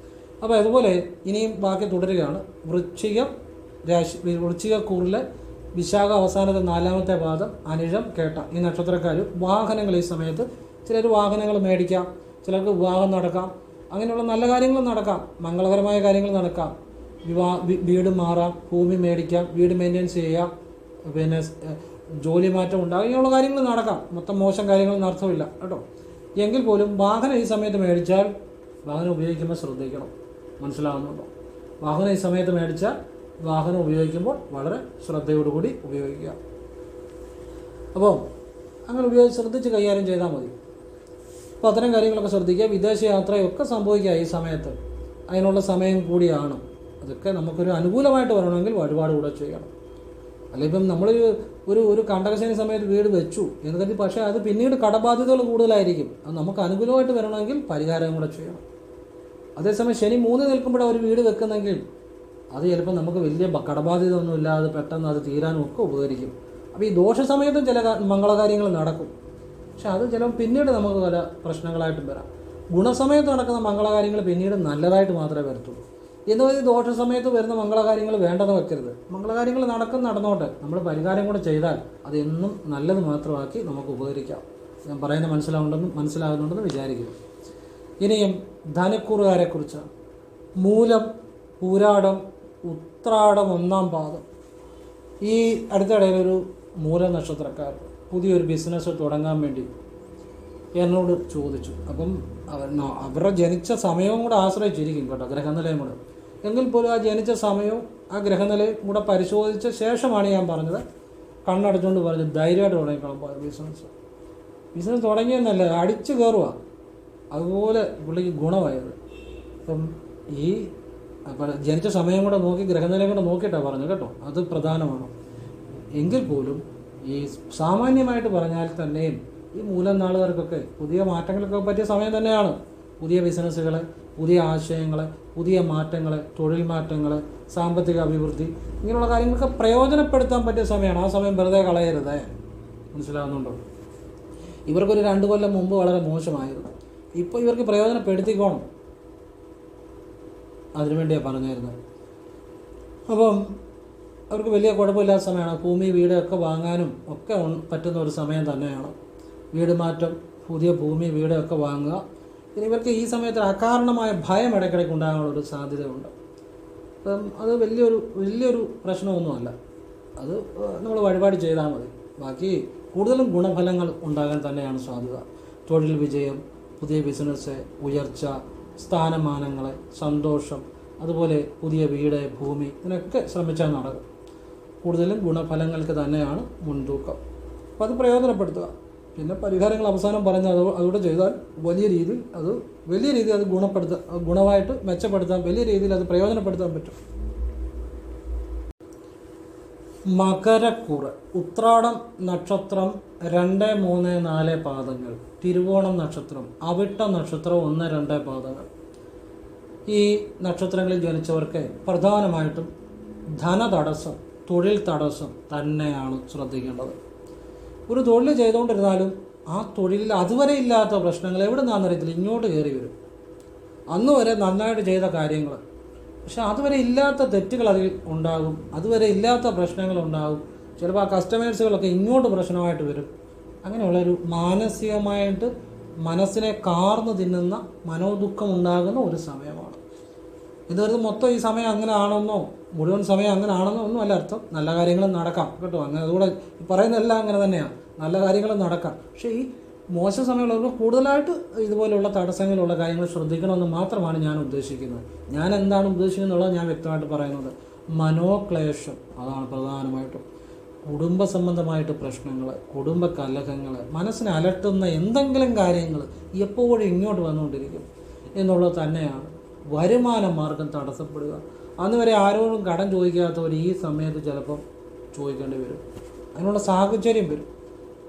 അപ്പോൾ അതുപോലെ ഇനിയും ബാക്കി തുടരുകയാണ്. വൃശ്ചികക്കൂറിലെ വിശാഖ അവസാനത്തെ 4ാമത്തെ പാദം, അനിഴം കേട്ട ഈ നക്ഷത്രക്കാർ വാഹനങ്ങൾ ഈ സമയത്ത് ചിലർ വാഹനങ്ങൾ മേടിക്കാം, ചിലർക്ക് വിവാഹം നടക്കാം, അങ്ങനെയുള്ള നല്ല കാര്യങ്ങൾ നടക്കാം, മംഗളകരമായ കാര്യങ്ങൾ നടക്കാം. വീട് മാറാം, ഭൂമി മേടിക്കാം, വീട് മെയിൻ്റെനൻസ് ചെയ്യാം, പിന്നെ ജോലി മാറ്റം ഉണ്ടാകും, ഇങ്ങനെയുള്ള കാര്യങ്ങൾ നടക്കാം. മൊത്തം മോശം കാര്യങ്ങളൊന്നും അർത്ഥമില്ല കേട്ടോ. എങ്കിൽ പോലും വാഹനം ഈ സമയത്ത് മേടിച്ചാൽ വാഹനം ഉപയോഗിക്കുമ്പോൾ ശ്രദ്ധിക്കണം. മനസ്സിലാകുന്നുണ്ടോ? വാഹനം ഈ സമയത്ത് മേടിച്ചാൽ വാഹനം ഉപയോഗിക്കുമ്പോൾ വളരെ ശ്രദ്ധയോടുകൂടി ഉപയോഗിക്കുക. അപ്പോൾ അങ്ങനെ ശ്രദ്ധിച്ച് കൈകാര്യം ചെയ്താൽ മതി. അപ്പോൾ അത്തരം കാര്യങ്ങളൊക്കെ ശ്രദ്ധിക്കുക. വിദേശ യാത്രയൊക്കെ സംഭവിക്കുക ഈ സമയത്ത്, അതിനുള്ള സമയം കൂടിയാണ്. അതൊക്കെ നമുക്കൊരു അനുകൂലമായിട്ട് വരണമെങ്കിൽ വഴിപാട് കൂടെ ചെയ്യണം. അല്ലെങ്കിൽ ഇപ്പം ഒരു കണ്ടകശനി സമയത്ത് വീട് വെച്ചു എന്ന് കരുതി, പക്ഷേ അത് പിന്നീട് കടബാധ്യതകൾ കൂടുതലായിരിക്കും. അത് നമുക്ക് അനുകൂലമായിട്ട് വരണമെങ്കിൽ പരിഹാരം കൂടെ ചെയ്യണം. അതേസമയം ശനി 3 നിൽക്കുമ്പോഴാണ് ഒരു വീട് വെക്കുന്നെങ്കിൽ അത് ചിലപ്പോൾ നമുക്ക് വലിയ കടബാധ്യത ഒന്നും ഇല്ലാതെ പെട്ടെന്ന് അത് തീരാനും ഒക്കെ ഉപകരിക്കും. അപ്പോൾ ഈ ദോഷ സമയത്തും ചില മംഗളകാര്യങ്ങൾ നടക്കും, പക്ഷെ അത് ചിലപ്പോൾ പിന്നീട് നമുക്ക് പല പ്രശ്നങ്ങളായിട്ടും വരാം. ഗുണസമയത്ത് നടക്കുന്ന മംഗളകാര്യങ്ങൾ പിന്നീട് നല്ലതായിട്ട് മാത്രമേ വരത്തുള്ളൂ. എന്ന് പറഞ്ഞ് ദോഷ സമയത്ത് വരുന്ന മംഗളകാര്യങ്ങൾ വേണ്ടെന്ന് വെക്കരുത്. മംഗളകാര്യങ്ങൾ നടന്നോട്ടെ, നമ്മൾ പരിഹാരം കൂടെ ചെയ്താൽ അതെന്നും നല്ലത് മാത്രമാക്കി നമുക്ക് ഉപകരിക്കാം. ഞാൻ പറയുന്നത് മനസ്സിലാകുന്നുണ്ടെന്ന് വിചാരിക്കുന്നു. ഇനിയും ധനക്കൂറുകാരെക്കുറിച്ച് മൂലം, പൂരാടം, ഉത്രാടം 1-ാം പാദം. ഈ അടുത്തിടയിലൊരു മൂല നക്ഷത്രക്കാർ പുതിയൊരു ബിസിനസ് തുടങ്ങാൻ വേണ്ടി എന്നോട് ചോദിച്ചു. അപ്പം അവരുടെ ജനിച്ച സമയവും കൂടെ ആശ്രയിച്ചിരിക്കും കേട്ടോ, ഗ്രഹനിലയും കൂടെ. എങ്കിൽ പോലും ആ ജനിച്ച സമയവും ആ ഗ്രഹനിലയും കൂടെ പരിശോധിച്ച ശേഷമാണ് ഞാൻ പറഞ്ഞത്, കണ്ണടച്ചുകൊണ്ട് പറഞ്ഞു ധൈര്യമായിട്ട് തുടങ്ങിക്കണം ബിസിനസ് തുടങ്ങിയെന്നല്ല, അടിച്ചു കയറുക. അതുപോലെ പുള്ളിക്ക് ഗുണമായത്. അപ്പം ജനിച്ച സമയം കൂടെ നോക്കി ഗ്രഹനിലയും കൂടെ നോക്കിയിട്ടാണ് പറഞ്ഞു കേട്ടോ, അത് പ്രധാനമാണ്. എങ്കിൽ പോലും ഈ സാമാന്യമായിട്ട് പറഞ്ഞാൽ തന്നെയും ഈ മൂലം നാളുകാർക്കൊക്കെ പുതിയ മാറ്റങ്ങൾക്കൊക്കെ പറ്റിയ സമയം തന്നെയാണ്. പുതിയ ബിസിനസ്സുകൾ, പുതിയ ആശയങ്ങൾ, പുതിയ മാറ്റങ്ങൾ, തൊഴിൽ മാറ്റങ്ങൾ, സാമ്പത്തിക അഭിവൃദ്ധി, ഇങ്ങനെയുള്ള കാര്യങ്ങളൊക്കെ പ്രയോജനപ്പെടുത്താൻ പറ്റിയ സമയമാണ്. ആ സമയം വെറുതെ കളയരുതേ. മനസ്സിലാകുന്നുണ്ടോ? ഇവർക്കൊരു 2 കൊല്ലം മുമ്പ് വളരെ മോശമായിരുന്നു. ഇപ്പോൾ ഇവർക്ക് പ്രയോജനപ്പെടുത്തിക്കോണം. അതിനുവേണ്ടിയാണ് പറഞ്ഞിരുന്നത്. അപ്പം അവർക്ക് വലിയ കുഴപ്പമില്ലാത്ത സമയമാണ്. ഭൂമി, വീടൊക്കെ വാങ്ങാനും ഒക്കെ പറ്റുന്ന ഒരു സമയം തന്നെയാണ്. വീട് മാറ്റം, പുതിയ ഭൂമി, വീടൊക്കെ വാങ്ങുക. പിന്നെ ഇവർക്ക് ഈ സമയത്ത് അകാരണമായ ഭയം ഇടയ്ക്കിടയ്ക്ക് ഉണ്ടാകാനുള്ളൊരു സാധ്യതയുണ്ട്. അപ്പം അത് വലിയൊരു പ്രശ്നമൊന്നുമല്ല. അത് നമ്മൾ വഴിപാട് ചെയ്താൽ മതി. ബാക്കി കൂടുതലും ഗുണഫലങ്ങൾ ഉണ്ടാകാൻ തന്നെയാണ് സാധ്യത. തൊഴിൽ വിജയം, പുതിയ ബിസിനസ്, ഉയർച്ച, സ്ഥാനമാനങ്ങൾ, സന്തോഷം, അതുപോലെ പുതിയ വീട്, ഭൂമി, ഇതിനൊക്കെ ശ്രമിച്ചാൽ നടക്കും. കൂടുതലും ഗുണഫലങ്ങൾക്ക് തന്നെയാണ് മുൻതൂക്കം. അപ്പോൾ അത് പ്രയോജനപ്പെടുത്തുക. പിന്നെ പരിഹാരങ്ങൾ അവസാനം പറഞ്ഞ് അതുകൂടെ ചെയ്താൽ വലിയ രീതിയിൽ അത് ഗുണമായിട്ട് മെച്ചപ്പെടുത്താൻ, വലിയ രീതിയിൽ അത് പ്രയോജനപ്പെടുത്താൻ പറ്റും. മകരക്കൂറ്. ഉത്രാടം നക്ഷത്രം 2, 3, 4 പാദങ്ങൾ. തിരുവോണം നക്ഷത്രം, അവിട്ടം നക്ഷത്രം 1, 2 പാദങ്ങൾ. ഈ നക്ഷത്രങ്ങളിൽ ജനിച്ചവർക്ക് പ്രധാനമായിട്ടും ധനതടസ്സം, തൊഴിൽ തടസ്സം തന്നെയാണ് ശ്രദ്ധിക്കേണ്ടത്. ഒരു തൊഴിൽ ചെയ്തുകൊണ്ടിരുന്നാലും ആ തൊഴിലിൽ അതുവരെ ഇല്ലാത്ത പ്രശ്നങ്ങൾ എവിടെ നിന്നാണെന്നറിയത്തില്ല, ഇങ്ങോട്ട് കയറി വരും. അന്ന് വരെ നന്നായിട്ട് ചെയ്ത കാര്യങ്ങൾ, പക്ഷെ അതുവരെ ഇല്ലാത്ത തെറ്റുകൾ അതിൽ ഉണ്ടാകും, അതുവരെ ഇല്ലാത്ത പ്രശ്നങ്ങളുണ്ടാകും. ചിലപ്പോൾ ആ കസ്റ്റമേഴ്സുകളൊക്കെ ഇങ്ങോട്ട് പ്രശ്നമായിട്ട് വരും. അങ്ങനെയുള്ളൊരു മാനസികമായിട്ട് മനസ്സിനെ കാർന്നു തിന്നുന്ന മനോദുഃഖം ഉണ്ടാകുന്ന ഒരു സമയമാണ്. ഇതുവരെ മൊത്തം ഈ സമയം അങ്ങനെ ആണെന്നോ, മുഴുവൻ സമയം അങ്ങനെ ആണെന്നോ ഒന്നും അല്ല അർത്ഥം. നല്ല കാര്യങ്ങളും നടക്കാം കേട്ടോ. അങ്ങനെ അതുകൂടെ പറയുന്നതെല്ലാം അങ്ങനെ തന്നെയാണ്, നല്ല കാര്യങ്ങളും നടക്കാം. പക്ഷേ ഈ മോശം സമയമുള്ളവർക്ക് കൂടുതലായിട്ട് ഇതുപോലെയുള്ള തടസ്സങ്ങളുള്ള കാര്യങ്ങൾ ശ്രദ്ധിക്കണമെന്ന് മാത്രമാണ് ഞാൻ ഉദ്ദേശിക്കുന്നത്. ഞാൻ എന്താണ് ഉദ്ദേശിക്കുന്നത് എന്നുള്ളത് ഞാൻ വ്യക്തമായിട്ട് പറയുന്നത്. മനോക്ലേശം, അതാണ് പ്രധാനമായിട്ടും. കുടുംബ സംബന്ധമായിട്ട് പ്രശ്നങ്ങൾ, കുടുംബ കലഹങ്ങൾ, മനസ്സിനെ അലട്ടുന്ന എന്തെങ്കിലും കാര്യങ്ങൾ എപ്പോഴും ഇങ്ങോട്ട് വന്നുകൊണ്ടിരിക്കും എന്നുള്ളത് തന്നെയാണ്. വരുമാന മാർഗം തടസ്സപ്പെടുക. അന്ന് വരെ ആരോടും കടം ചോദിക്കാത്തവർ ഈ സമയത്ത് ചിലപ്പം ചോദിക്കേണ്ടി വരും, അതിനുള്ള സാഹചര്യം വരും.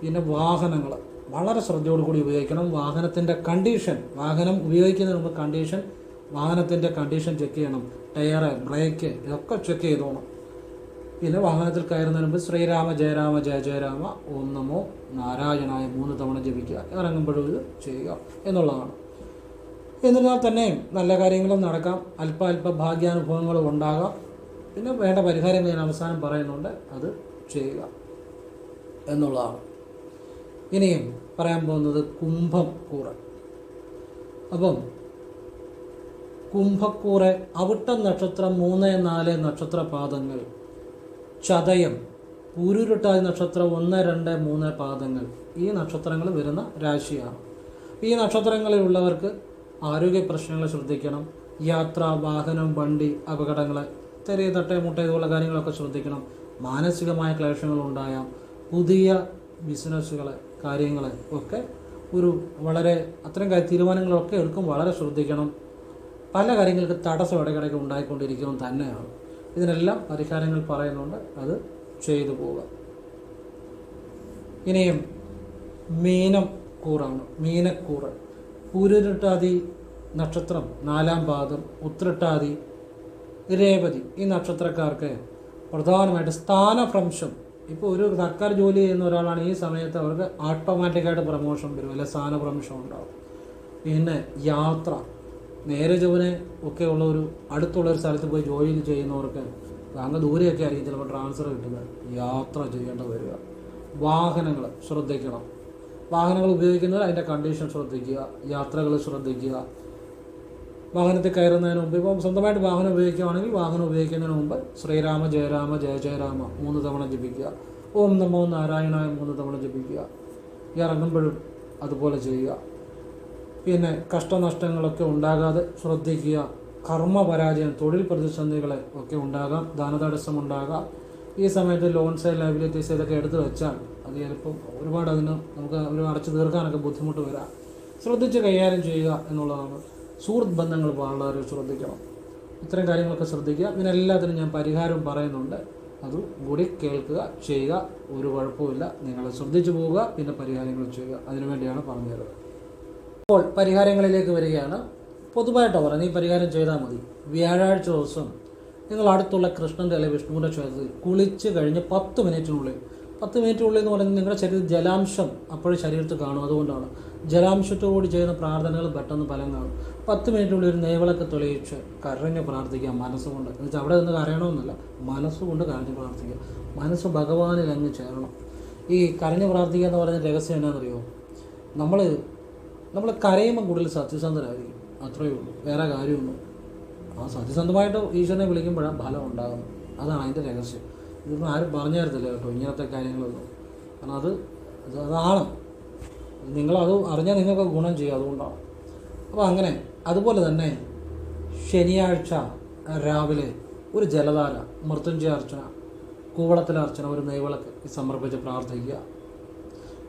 പിന്നെ വാഹനങ്ങൾ വളരെ ശ്രദ്ധയോടുകൂടി ഉപയോഗിക്കണം. വാഹനത്തിൻ്റെ കണ്ടീഷൻ, വാഹനം ഉപയോഗിക്കുന്നതിന് മുമ്പ് വാഹനത്തിൻ്റെ കണ്ടീഷൻ ചെക്ക് ചെയ്യണം. ടയറ്, ബ്രേക്ക് ഇതൊക്കെ ചെക്ക് ചെയ്തോണം. പിന്നെ വാഹനത്തിൽ കയറുന്നതിന് മുമ്പ് ശ്രീരാമ ജയരാമ ജയ ജയരാമ, ഓം നമോ നാരായണായ 3 തവണ ജപിക്കുക, ഇറങ്ങുമ്പോഴും ഇത് ചെയ്യുക എന്നുള്ളതാണ്. എന്നിരുന്നാൽ തന്നെയും നല്ല കാര്യങ്ങളും നടക്കാം, അല്പ ഭാഗ്യാനുഭവങ്ങളും ഉണ്ടാകാം. പിന്നെ വേണ്ട പരിഹാരങ്ങൾ ഞാൻ അവസാനം പറയുന്നുണ്ട്, അത് ചെയ്യുക എന്നുള്ളതാണ്. ഇനിയും പറയാൻ പോകുന്നത് കുംഭം കൂറ്. അപ്പം കുംഭക്കൂറ് അവിട്ടം നക്ഷത്രം 3, 4 നക്ഷത്ര പാദങ്ങൾ. ചതയം, പൂരുരുട്ടാതി നക്ഷത്രം 1, 2, 3 പാദങ്ങൾ. ഈ നക്ഷത്രങ്ങൾ വരുന്ന രാശിയാണ്. ഈ നക്ഷത്രങ്ങളിലുള്ളവർക്ക് ആരോഗ്യ പ്രശ്നങ്ങൾ ശ്രദ്ധിക്കണം. യാത്ര, വാഹനം, വണ്ടി അപകടങ്ങൾ, ചെറിയ തട്ടേ മുട്ട ഇതുപോലുള്ള കാര്യങ്ങളൊക്കെ ശ്രദ്ധിക്കണം. മാനസികമായ ക്ലേശങ്ങൾ ഉണ്ടായാം. പുതിയ ബിസിനസ്സുകൾ, കാര്യങ്ങൾ ഒക്കെ വളരെ അത്തരം തീരുമാനങ്ങളൊക്കെ എടുക്കും വളരെ ശ്രദ്ധിക്കണം. പല കാര്യങ്ങൾക്ക് തടസ്സം ഇടയ്ക്കിടയ്ക്ക് ഉണ്ടായിക്കൊണ്ടിരിക്കുന്നത് തന്നെയാണ്. ഇതിനെല്ലാം പരിഹാരങ്ങൾ പറയുന്നുണ്ട്, അത് ചെയ്തു പോവുക. ഇനിയും മീനം കൂറാണ്. മീനക്കൂറ്. പൂരുരുട്ടാതി നക്ഷത്രം 4-ാം പാദം, ഉത്രട്ടാതി, രേവതി ഈ നക്ഷത്രക്കാർക്ക് പ്രധാനമായിട്ട് സ്ഥാനഭ്രംശം. ഇപ്പോൾ ഒരു സർക്കാർ ജോലി ചെയ്യുന്ന ഒരാളാണ്, ഈ സമയത്ത് അവർക്ക് ഓട്ടോമാറ്റിക്കായിട്ട് പ്രമോഷൻ വരും, അല്ലെങ്കിൽ സ്ഥാനഭ്രംശം ഉണ്ടാകും. പിന്നെ യാത്ര, നേരെ ചൊവ്വനെ ഒക്കെ ഉള്ള ഒരു അടുത്തുള്ളൊരു സ്ഥലത്ത് പോയി ജോലി ചെയ്യുന്നവർക്ക് അങ്ങ് ദൂരെയൊക്കെ ആയിരിക്കും ചിലപ്പോൾ ട്രാൻസ്ഫർ കിട്ടുന്നത്. യാത്ര ചെയ്യേണ്ട വരിക. വാഹനങ്ങൾ ശ്രദ്ധിക്കണം. വാഹനങ്ങൾ ഉപയോഗിക്കുന്നവർ അതിൻ്റെ കണ്ടീഷൻ ശ്രദ്ധിക്കുക, യാത്രകൾ ശ്രദ്ധിക്കുക. വാഹനത്തിൽ കയറുന്നതിന് മുമ്പ് ഇപ്പോൾ സ്വന്തമായിട്ട് വാഹനം ഉപയോഗിക്കുകയാണെങ്കിൽ വാഹനം ഉപയോഗിക്കുന്നതിന് മുമ്പ് ശ്രീരാമ ജയരാമ ജയ ജയരാമ 3 തവണ ജപിക്കുക. ഓം നമോ നാരായണായ 3 തവണ ജപിക്കുക. ഇറങ്ങുമ്പോഴും അതുപോലെ ചെയ്യുക. പിന്നെ കഷ്ടനഷ്ടങ്ങളൊക്കെ ഉണ്ടാകാതെ ശ്രദ്ധിക്കുക. കർമ്മപരാജയം, തൊഴിൽ പ്രതിസന്ധികളെ ഒക്കെ ഉണ്ടാകാം, ധനതടസ്സം ഉണ്ടാകാം. ഈ സമയത്ത് ലോൺസ് ലയബിലിറ്റീസ് ഇതൊക്കെ എടുത്തു വെച്ചാൽ അത് ചിലപ്പം ഒരുപാട് നമുക്ക് ഒരു അടച്ചു തീർക്കാനൊക്കെ ബുദ്ധിമുട്ട് വരാം. ശ്രദ്ധിച്ച് കൈകാര്യം ചെയ്യുക എന്നുള്ളതാണ്. സുഹൃത്ത് ബന്ധങ്ങൾ വളരെ ശ്രദ്ധിക്കണം. ഇത്തരം കാര്യങ്ങളൊക്കെ ശ്രദ്ധിക്കുക. ഇതിനെല്ലാത്തിനും ഞാൻ പരിഹാരം പറയുന്നുണ്ട്. അത് കൂടി കേൾക്കുക, ചെയ്യുക. ഒരു കുഴപ്പമില്ല. നിങ്ങൾ ശ്രദ്ധിച്ചു പോവുക, പിന്നെ പരിഹാരങ്ങൾ ചെയ്യുക. അതിനുവേണ്ടിയാണ് പറഞ്ഞു തരുന്നത്. അപ്പോൾ പരിഹാരങ്ങളിലേക്ക് വരികയാണ്. പൊതുവായിട്ടോ പറയുന്നത്, ഈ പരിഹാരം ചെയ്താൽ മതി. വ്യാഴാഴ്ച ദിവസം നിങ്ങൾ അടുത്തുള്ള കൃഷ്ണൻ്റെ അല്ലെങ്കിൽ വിഷ്ണുവിൻ്റെ ക്ഷേത്രത്തിൽ കുളിച്ച് കഴിഞ്ഞ് 10 മിനിറ്റിനുള്ളിൽ എന്ന് പറയുന്നത് നിങ്ങളുടെ ശരീരത്തിൽ ജലാംശം അപ്പോഴും ശരീരത്തിൽ കാണും. അതുകൊണ്ടാണ് ജലാംശത്തോടുകൂടി ചെയ്യുന്ന പ്രാർത്ഥനകൾ പെട്ടെന്ന് ഫലം കാണും. 10 മിനിറ്റിനുള്ളിൽ ഒരു നെയ്വിളക്ക് തെളിയിച്ച് കരഞ്ഞ് പ്രാർത്ഥിക്കുക മനസ്സുകൊണ്ട്. എന്ന് വെച്ചാൽ അവിടെ നിന്ന് കരയണമെന്നല്ല, മനസ്സുകൊണ്ട് കരഞ്ഞ് പ്രാർത്ഥിക്കുക. മനസ്സ് ഭഗവാനിൽ അങ്ങ് ചേരണം. ഈ കരഞ്ഞ് പ്രാർത്ഥിക്കുക എന്ന് പറയുന്ന രഹസ്യം എന്നാണെന്നറിയോ? നമ്മൾ കരയുമ്പോൾ കൂടുതൽ സത്യസന്ധരായിരിക്കും. അത്രയേ ഉള്ളൂ, വേറെ കാര്യമൊന്നും. ആ സത്യസന്ധമായിട്ട് ഈശ്വരനെ വിളിക്കുമ്പോഴാണ് ഫലം ഉണ്ടാകുന്നത്. അതാണ് അതിൻ്റെ രഹസ്യം. ഇതൊന്നും ആരും പറഞ്ഞു തരത്തില്ല കേട്ടോ, ഇങ്ങനത്തെ കാര്യങ്ങളൊന്നും. കാരണം അതാണ് നിങ്ങളത് അറിഞ്ഞാൽ നിങ്ങൾക്ക് ഗുണം ചെയ്യും. അതുകൊണ്ടാണ്. അപ്പോൾ അങ്ങനെ അതുപോലെ തന്നെ ശനിയാഴ്ച രാവിലെ ഒരു ജലധാര, മൃത്യുഞ്ജയ അർച്ചന, കൂവളത്തിലെ അർച്ചന, ഒരു നെയ്വിളക്ക് സമർപ്പിച്ച് പ്രാർത്ഥിക്കുക.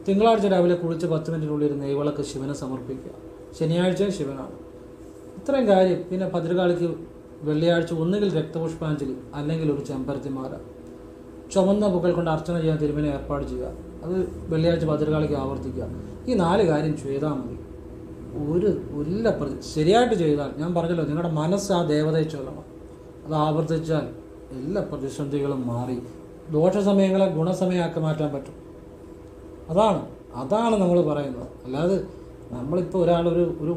തിങ്കളാഴ്ച രാവിലെ കുളിച്ച് 10 മിനിറ്റിനുള്ളിൽ ഒരു നെയ്വിളക്ക് ശിവനെ സമർപ്പിക്കുക. ശനിയാഴ്ച ശിവനാണ്. ഇത്രയും കാര്യം. പിന്നെ ഭദ്രകാളിക്ക് വെള്ളിയാഴ്ച ഒന്നുകിൽ രക്തപുഷ്പാഞ്ജലി അല്ലെങ്കിൽ ഒരു ചെമ്പരത്തിമാല, ചുവന്ന പൂക്കൾ കൊണ്ട് അർച്ചന ചെയ്യാൻ തിരുമേനി ഏർപ്പാട് ചെയ്യുക. അത് വെള്ളിയാഴ്ച ഭദ്രകാളിക്ക് ആവർത്തിക്കുക. ഈ 4 കാര്യം ചെയ്താൽ മതി. ശരിയായിട്ട് ചെയ്താൽ, ഞാൻ പറഞ്ഞല്ലോ, നിങ്ങളുടെ മനസ്സ് ആ ദേവതയെ ചൊല്ലണം. അത് ആവർത്തിച്ചാൽ എല്ലാ പ്രതിസന്ധികളും മാറി ദോഷസമയങ്ങളെ ഗുണസമയമാക്കി മാറ്റാൻ പറ്റും. അതാണ് നമ്മൾ പറയുന്നത്. അല്ലാതെ നമ്മളിപ്പോൾ ഒരു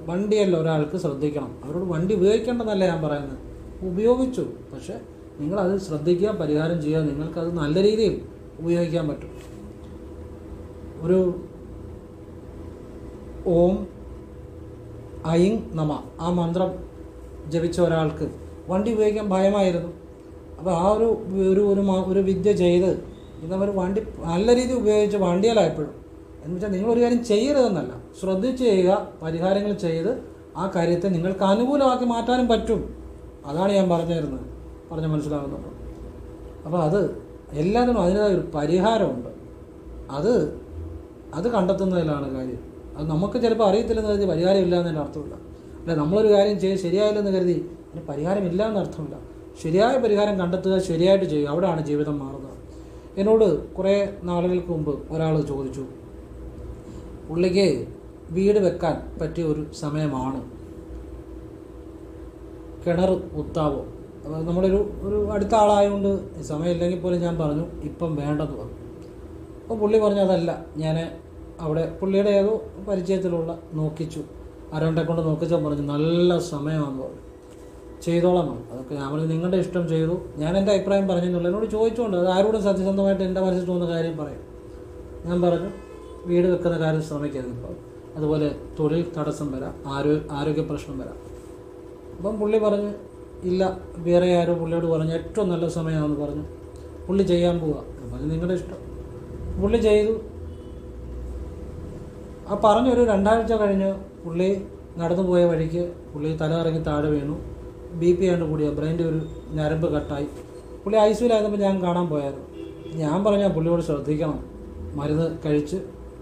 വണ്ടിയല്ല ഒരാൾക്ക് ശ്രദ്ധിക്കണം. അവരോട് വണ്ടി ഉപയോഗിക്കേണ്ടതല്ല ഞാൻ പറയുന്നത്. ഉപയോഗിച്ചു, പക്ഷേ നിങ്ങളത് ശ്രദ്ധിക്കുക, പരിഹാരം ചെയ്യുക. നിങ്ങൾക്കത് നല്ല രീതിയിൽ ഉപയോഗിക്കാൻ പറ്റും. ഒരു ഓം ഐം നമ ആ മന്ത്രം ജപിച്ച ഒരാൾക്ക് വണ്ടി ഉപയോഗിക്കാൻ ഭയമായിരുന്നു. അപ്പോൾ ആ ഒരു വിദ്യ ചെയ്ത് ഇതവർ വണ്ടി നല്ല രീതിയിൽ ഉപയോഗിച്ച് വണ്ടിയിലായപ്പോഴും എന്ന് വെച്ചാൽ നിങ്ങളൊരു കാര്യം ചെയ്യരുതെന്നല്ല, ശ്രദ്ധിച്ച് ചെയ്യുക. പരിഹാരങ്ങൾ ചെയ്ത് ആ കാര്യത്തെ നിങ്ങൾക്ക് അനുകൂലമാക്കി മാറ്റാനും പറ്റും. അതാണ് ഞാൻ പറഞ്ഞ് മനസ്സിലാകുന്നുണ്ട്. അപ്പോൾ അത് എല്ലാത്തിനും അതിൻ്റെതായ ഒരു പരിഹാരമുണ്ട്. അത് കണ്ടെത്തുന്നതിലാണ് കാര്യം. അത് നമുക്ക് ചിലപ്പോൾ അറിയത്തില്ലെന്ന് കരുതി പരിഹാരം ഇല്ല എന്നതിൻ്റെ അർത്ഥമില്ല. അല്ല, നമ്മളൊരു കാര്യം ശരിയായില്ലെന്ന് കരുതി അതിന് പരിഹാരമില്ല എന്നർത്ഥമില്ല. ശരിയായ പരിഹാരം കണ്ടെത്തുക, ശരിയായിട്ട് ചെയ്യുക. അവിടെയാണ് ജീവിതം മാറുന്നത്. എന്നോട് കുറേ നാളുകൾക്ക് മുമ്പ് ഒരാൾ ചോദിച്ചു, പുള്ളിക്ക് വീട് വെക്കാൻ പറ്റിയ ഒരു സമയമാണ്, കിണർ കുത്താവോ? നമ്മളൊരു അടുത്ത ആളായതുകൊണ്ട് സമയമില്ലെങ്കിൽ പോലും ഞാൻ പറഞ്ഞു ഇപ്പം വേണ്ടെന്ന് പറഞ്ഞു. അപ്പോൾ പുള്ളി പറഞ്ഞു അതല്ല, ഞാൻ അവിടെ പുള്ളിയുടെ ഏതോ പരിചയത്തിലുള്ള നോക്കിച്ചു, ആരോണ്ടെ കൊണ്ട് നോക്കിച്ചാൽ പറഞ്ഞു നല്ല സമയമാണെന്ന് പറഞ്ഞു, ചെയ്തോളാം പറഞ്ഞു. അതൊക്കെ ഞാൻ പറഞ്ഞു നിങ്ങളുടെ ഇഷ്ടം ചെയ്തു, ഞാൻ എൻ്റെ അഭിപ്രായം പറഞ്ഞെന്നുള്ളൂ. എന്നോട് ചോദിച്ചുകൊണ്ട് അത് ആരോടും സത്യസന്ധമായിട്ട് എൻ്റെ മനസ്സിൽ തോന്നുന്ന കാര്യം പറയും. ഞാൻ പറഞ്ഞു വീട് വെക്കുന്ന കാര്യം ശ്രമിക്കരുത് ഇപ്പോൾ. അതുപോലെ തൊഴിൽ തടസ്സം വരാം, ആരോഗ്യ പ്രശ്നം വരാം. അപ്പം പുള്ളി പറഞ്ഞു ഇല്ല, വേറെ ആരോ പുള്ളിയോട് പറഞ്ഞു ഏറ്റവും നല്ല സമയമാണെന്ന് പറഞ്ഞു. പുള്ളി ചെയ്യാൻ പോവുക. പറഞ്ഞു നിങ്ങളുടെ ഇഷ്ടം. പുള്ളി ചെയ്തു. ആ പറഞ്ഞൊരു 2 ആഴ്ച കഴിഞ്ഞ് പുള്ളി നടന്നു പോയ വഴിക്ക് പുള്ളി തല ഇറങ്ങി താഴെ വീണു. BP ആണ്ട് കൂടിയ ബ്രെയിൻ്റെ ഒരു ഞരമ്പ് കട്ടായി. പുള്ളി ICUലായിരുന്നപ്പോൾ ഞാൻ കാണാൻ പോയായിരുന്നു. ഞാൻ പറഞ്ഞാൽ പുള്ളിയോട് ശ്രദ്ധിക്കണം, മരുന്ന് കഴിച്ച്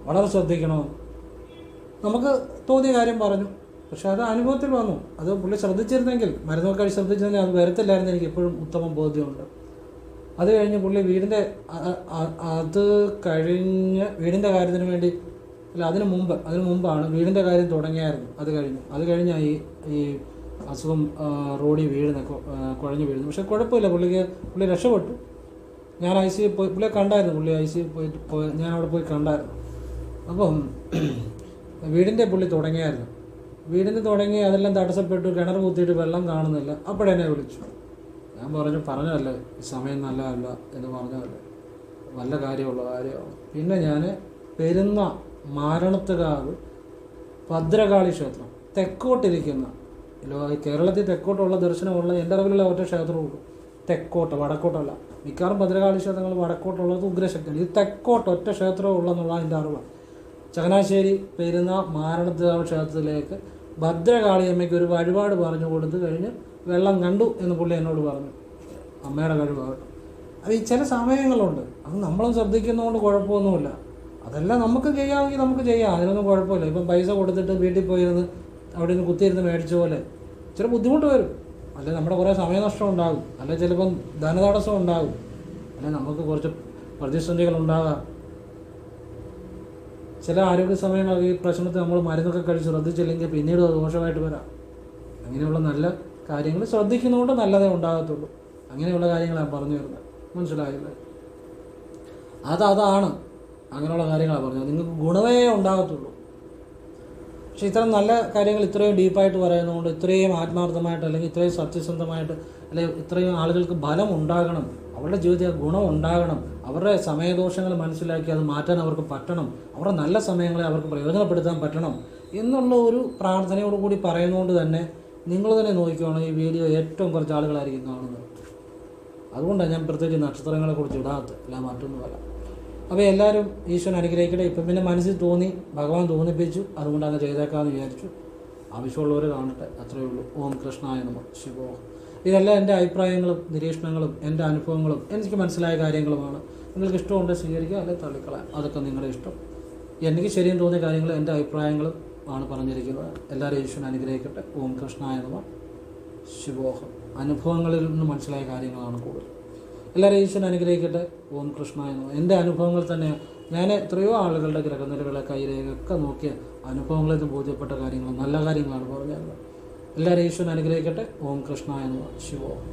വളരെ ശ്രദ്ധിക്കണമെന്ന് നമുക്ക് തോന്നിയ കാര്യം പറഞ്ഞു. പക്ഷെ അത് അനുഭവത്തിൽ വന്നു. അത് പുള്ളി ശ്രദ്ധിച്ചിരുന്നെങ്കിൽ, മരുന്നൊക്കെ കഴിച്ച് ശ്രദ്ധിച്ചിരുന്നെങ്കിൽ അത് വരത്തില്ലായിരുന്നു. എനിക്ക് എപ്പോഴും ഉത്തമം ബോധ്യമുണ്ട്. അത് കഴിഞ്ഞ് പുള്ളി വീടിൻ്റെ വീടിൻ്റെ കാര്യത്തിന് വേണ്ടി അല്ല അതിനു മുമ്പാണ് വീടിൻ്റെ കാര്യം തുടങ്ങിയായിരുന്നു. അത് കഴിഞ്ഞാൽ ഈ അസുഖം റോഡിൽ കുഴഞ്ഞു വീഴുന്നു. പക്ഷെ കുഴപ്പമില്ല, പുള്ളി രക്ഷപ്പെട്ടു. ഞാൻ ICU പോയി പുള്ളിയെ കണ്ടായിരുന്നു. പുള്ളി ICU ഞാൻ അവിടെ പോയി കണ്ടായിരുന്നു. അപ്പം വീടിൻ്റെ പുള്ളി തുടങ്ങിയായിരുന്നു. വീടിന് തുടങ്ങി അതെല്ലാം തടസ്സപ്പെട്ടു, കിണർ കുത്തിയിട്ട് വെള്ളം കാണുന്നില്ല. അപ്പോഴെന്നെ വിളിച്ചു. ഞാൻ പറഞ്ഞതല്ലേ ഈ സമയം നല്ലതല്ല എന്ന് പറഞ്ഞതല്ലേ, നല്ല കാര്യമുള്ള കാര്യമാണ്. പിന്നെ ഞാൻ പെരുന്ന മാരണത്തുകാവ് ഭദ്രകാളി ക്ഷേത്രം, തെക്കോട്ടിരിക്കുന്ന കേരളത്തിൽ തെക്കോട്ടുള്ള ദർശനമുള്ള എൻ്റെ അറിവിലുള്ള ഒറ്റ ക്ഷേത്രമുള്ളൂ. തെക്കോട്ട്, വടക്കോട്ടല്ല. മിക്കവാറും ഭദ്രകാളി ക്ഷേത്രങ്ങൾ വടക്കോട്ടുള്ളത് ഉഗ്രശക്തിയാണ്. ഇത് തെക്കോട്ട് ഒറ്റ ക്ഷേത്രമേ ഉള്ളെന്നുള്ള എൻ്റെ അറിവാണ്. ചങ്ങനാശ്ശേരി പെരുന്ന മാരണത്തുകാവ് ക്ഷേത്രത്തിലേക്ക് ഭദ്രകാളിയമ്മയ്ക്ക് ഒരു വഴിപാട് പറഞ്ഞു കൊടുത്ത് കഴിഞ്ഞ് വെള്ളം കണ്ടു എന്ന് പുള്ളി എന്നോട് പറഞ്ഞു. അമ്മയുടെ കഴിവാകട്ടെ. അത് ഈ ചില സമയങ്ങളുണ്ട്, അത് നമ്മളും ശ്രദ്ധിക്കുന്നതുകൊണ്ട് കുഴപ്പമൊന്നുമില്ല. അതെല്ലാം നമുക്ക് ചെയ്യാമെങ്കിൽ നമുക്ക് ചെയ്യാം, അതിനൊന്നും കുഴപ്പമില്ല. ഇപ്പം പൈസ കൊടുത്തിട്ട് വീട്ടിൽ പോയിരുന്ന് അവിടെ നിന്ന് കുത്തിയിരുന്ന് മേടിച്ച പോലെ ചില ബുദ്ധിമുട്ട് വരും, അല്ലെ നമ്മുടെ കുറേ സമയനഷ്ടം ഉണ്ടാകും, അല്ലെ ചിലപ്പം ധനതടസ്സം ഉണ്ടാകും, അല്ലെ നമുക്ക് കുറച്ച് പ്രതിസന്ധികൾ ഉണ്ടാകാം. ചില ആരോഗ്യ സമയങ്ങളിൽ ഈ പ്രശ്നത്തിൽ നമ്മൾ മരുന്നൊക്കെ കഴിച്ച് ശ്രദ്ധിച്ചില്ലെങ്കിൽ പിന്നീട് അത് ദോഷമായിട്ട് വരാം. അങ്ങനെയുള്ള നല്ല കാര്യങ്ങൾ ശ്രദ്ധിക്കുന്നതുകൊണ്ട് നല്ലതേ ഉണ്ടാകത്തുള്ളൂ. അങ്ങനെയുള്ള കാര്യങ്ങളാണ് പറഞ്ഞു വരുന്നത്, മനസ്സിലായില്ലേ? അതാണ് അങ്ങനെയുള്ള കാര്യങ്ങളാണ് പറഞ്ഞത്. നിങ്ങൾക്ക് ഗുണമേ ഉണ്ടാകത്തുള്ളൂ. പക്ഷെ ഇത്തരം നല്ല കാര്യങ്ങൾ ഇത്രയും ഡീപ്പായിട്ട് പറയുന്നതുകൊണ്ട്, ഇത്രയും ആത്മാർത്ഥമായിട്ട്, അല്ലെങ്കിൽ ഇത്രയും സത്യസന്ധമായിട്ട്, അല്ലെങ്കിൽ ഇത്രയും ആളുകൾക്ക് ബലം ഉണ്ടാകണം, അവരുടെ ജീവിതത്തിൽ ഗുണം ഉണ്ടാകണം, അവരുടെ സമയദോഷങ്ങൾ മനസ്സിലാക്കി അത് മാറ്റാൻ അവർക്ക് പറ്റണം, അവരുടെ നല്ല സമയങ്ങളെ അവർക്ക് പ്രയോജനപ്പെടുത്താൻ പറ്റണം എന്നുള്ള ഒരു പ്രാർത്ഥനയോടുകൂടി പറയുന്നതുകൊണ്ട് തന്നെ നിങ്ങൾ തന്നെ നോക്കിക്കോണം, ഈ വീഡിയോ ഏറ്റവും കുറച്ച് ആളുകളായിരിക്കും കാണുന്നത്. അതുകൊണ്ടാണ് ഞാൻ പ്രത്യേകിച്ച് നക്ഷത്രങ്ങളെക്കുറിച്ച് ഇടാത്തത്, അല്ല മറ്റൊന്നുമല്ല. അപ്പോൾ എല്ലാവരും ഈശ്വരൻ അനുഗ്രഹിക്കട്ടെ. ഇപ്പം പിന്നെ മനസ്സിൽ തോന്നി, ഭഗവാൻ തോന്നിപ്പിച്ചു, അതുകൊണ്ട് അങ്ങ് ചെയ്തേക്കാമെന്ന് വിചാരിച്ചു. ആവശ്യമുള്ളവർ കാണട്ടെ, അത്രയേ ഉള്ളൂ. ഓം കൃഷ്ണായ നമഃ. ശിവോഹം. ഇതെല്ലാം എൻ്റെ അഭിപ്രായങ്ങളും നിരീക്ഷണങ്ങളും എൻ്റെ അനുഭവങ്ങളും എനിക്ക് മനസ്സിലായ കാര്യങ്ങളുമാണ്. നിങ്ങൾക്ക് ഇഷ്ടമുണ്ട് സ്വീകരിക്കുക, അല്ലെങ്കിൽ തള്ളിക്കളയാം, അതൊക്കെ നിങ്ങളുടെ ഇഷ്ടം. എനിക്ക് ശരിയും തോന്നിയ കാര്യങ്ങൾ എൻ്റെ അഭിപ്രായങ്ങളും ആണ് പറഞ്ഞിരിക്കുന്നത്. എല്ലാവരും ഈശ്വരൻ അനുഗ്രഹിക്കട്ടെ. ഓം കൃഷ്ണായ നമഃ. ശിവോഹം. അനുഭവങ്ങളിൽ നിന്ന് മനസ്സിലായ കാര്യങ്ങളാണ് കൂടുതൽ. എല്ലാവരും ഈശ്വരൻ അനുഗ്രഹിക്കട്ടെ. ഓം കൃഷ്ണായ നമഃ. എൻ്റെ അനുഭവങ്ങൾ തന്നെ ഞാൻ എത്രയോ ആളുകളുടെ ഗ്രഹനിലകളെ കൈരേഖയൊക്കെ നോക്കിയ അനുഭവങ്ങളിൽ നിന്ന് ബോധ്യപ്പെട്ട കാര്യങ്ങൾ, നല്ല കാര്യങ്ങളാണ് പറഞ്ഞത്. എല്ലാവരും ഈശ്വരൻ അനുഗ്രഹിക്കട്ടെ. ഓം കൃഷ്ണായ നമഃ. ശിവോഹം.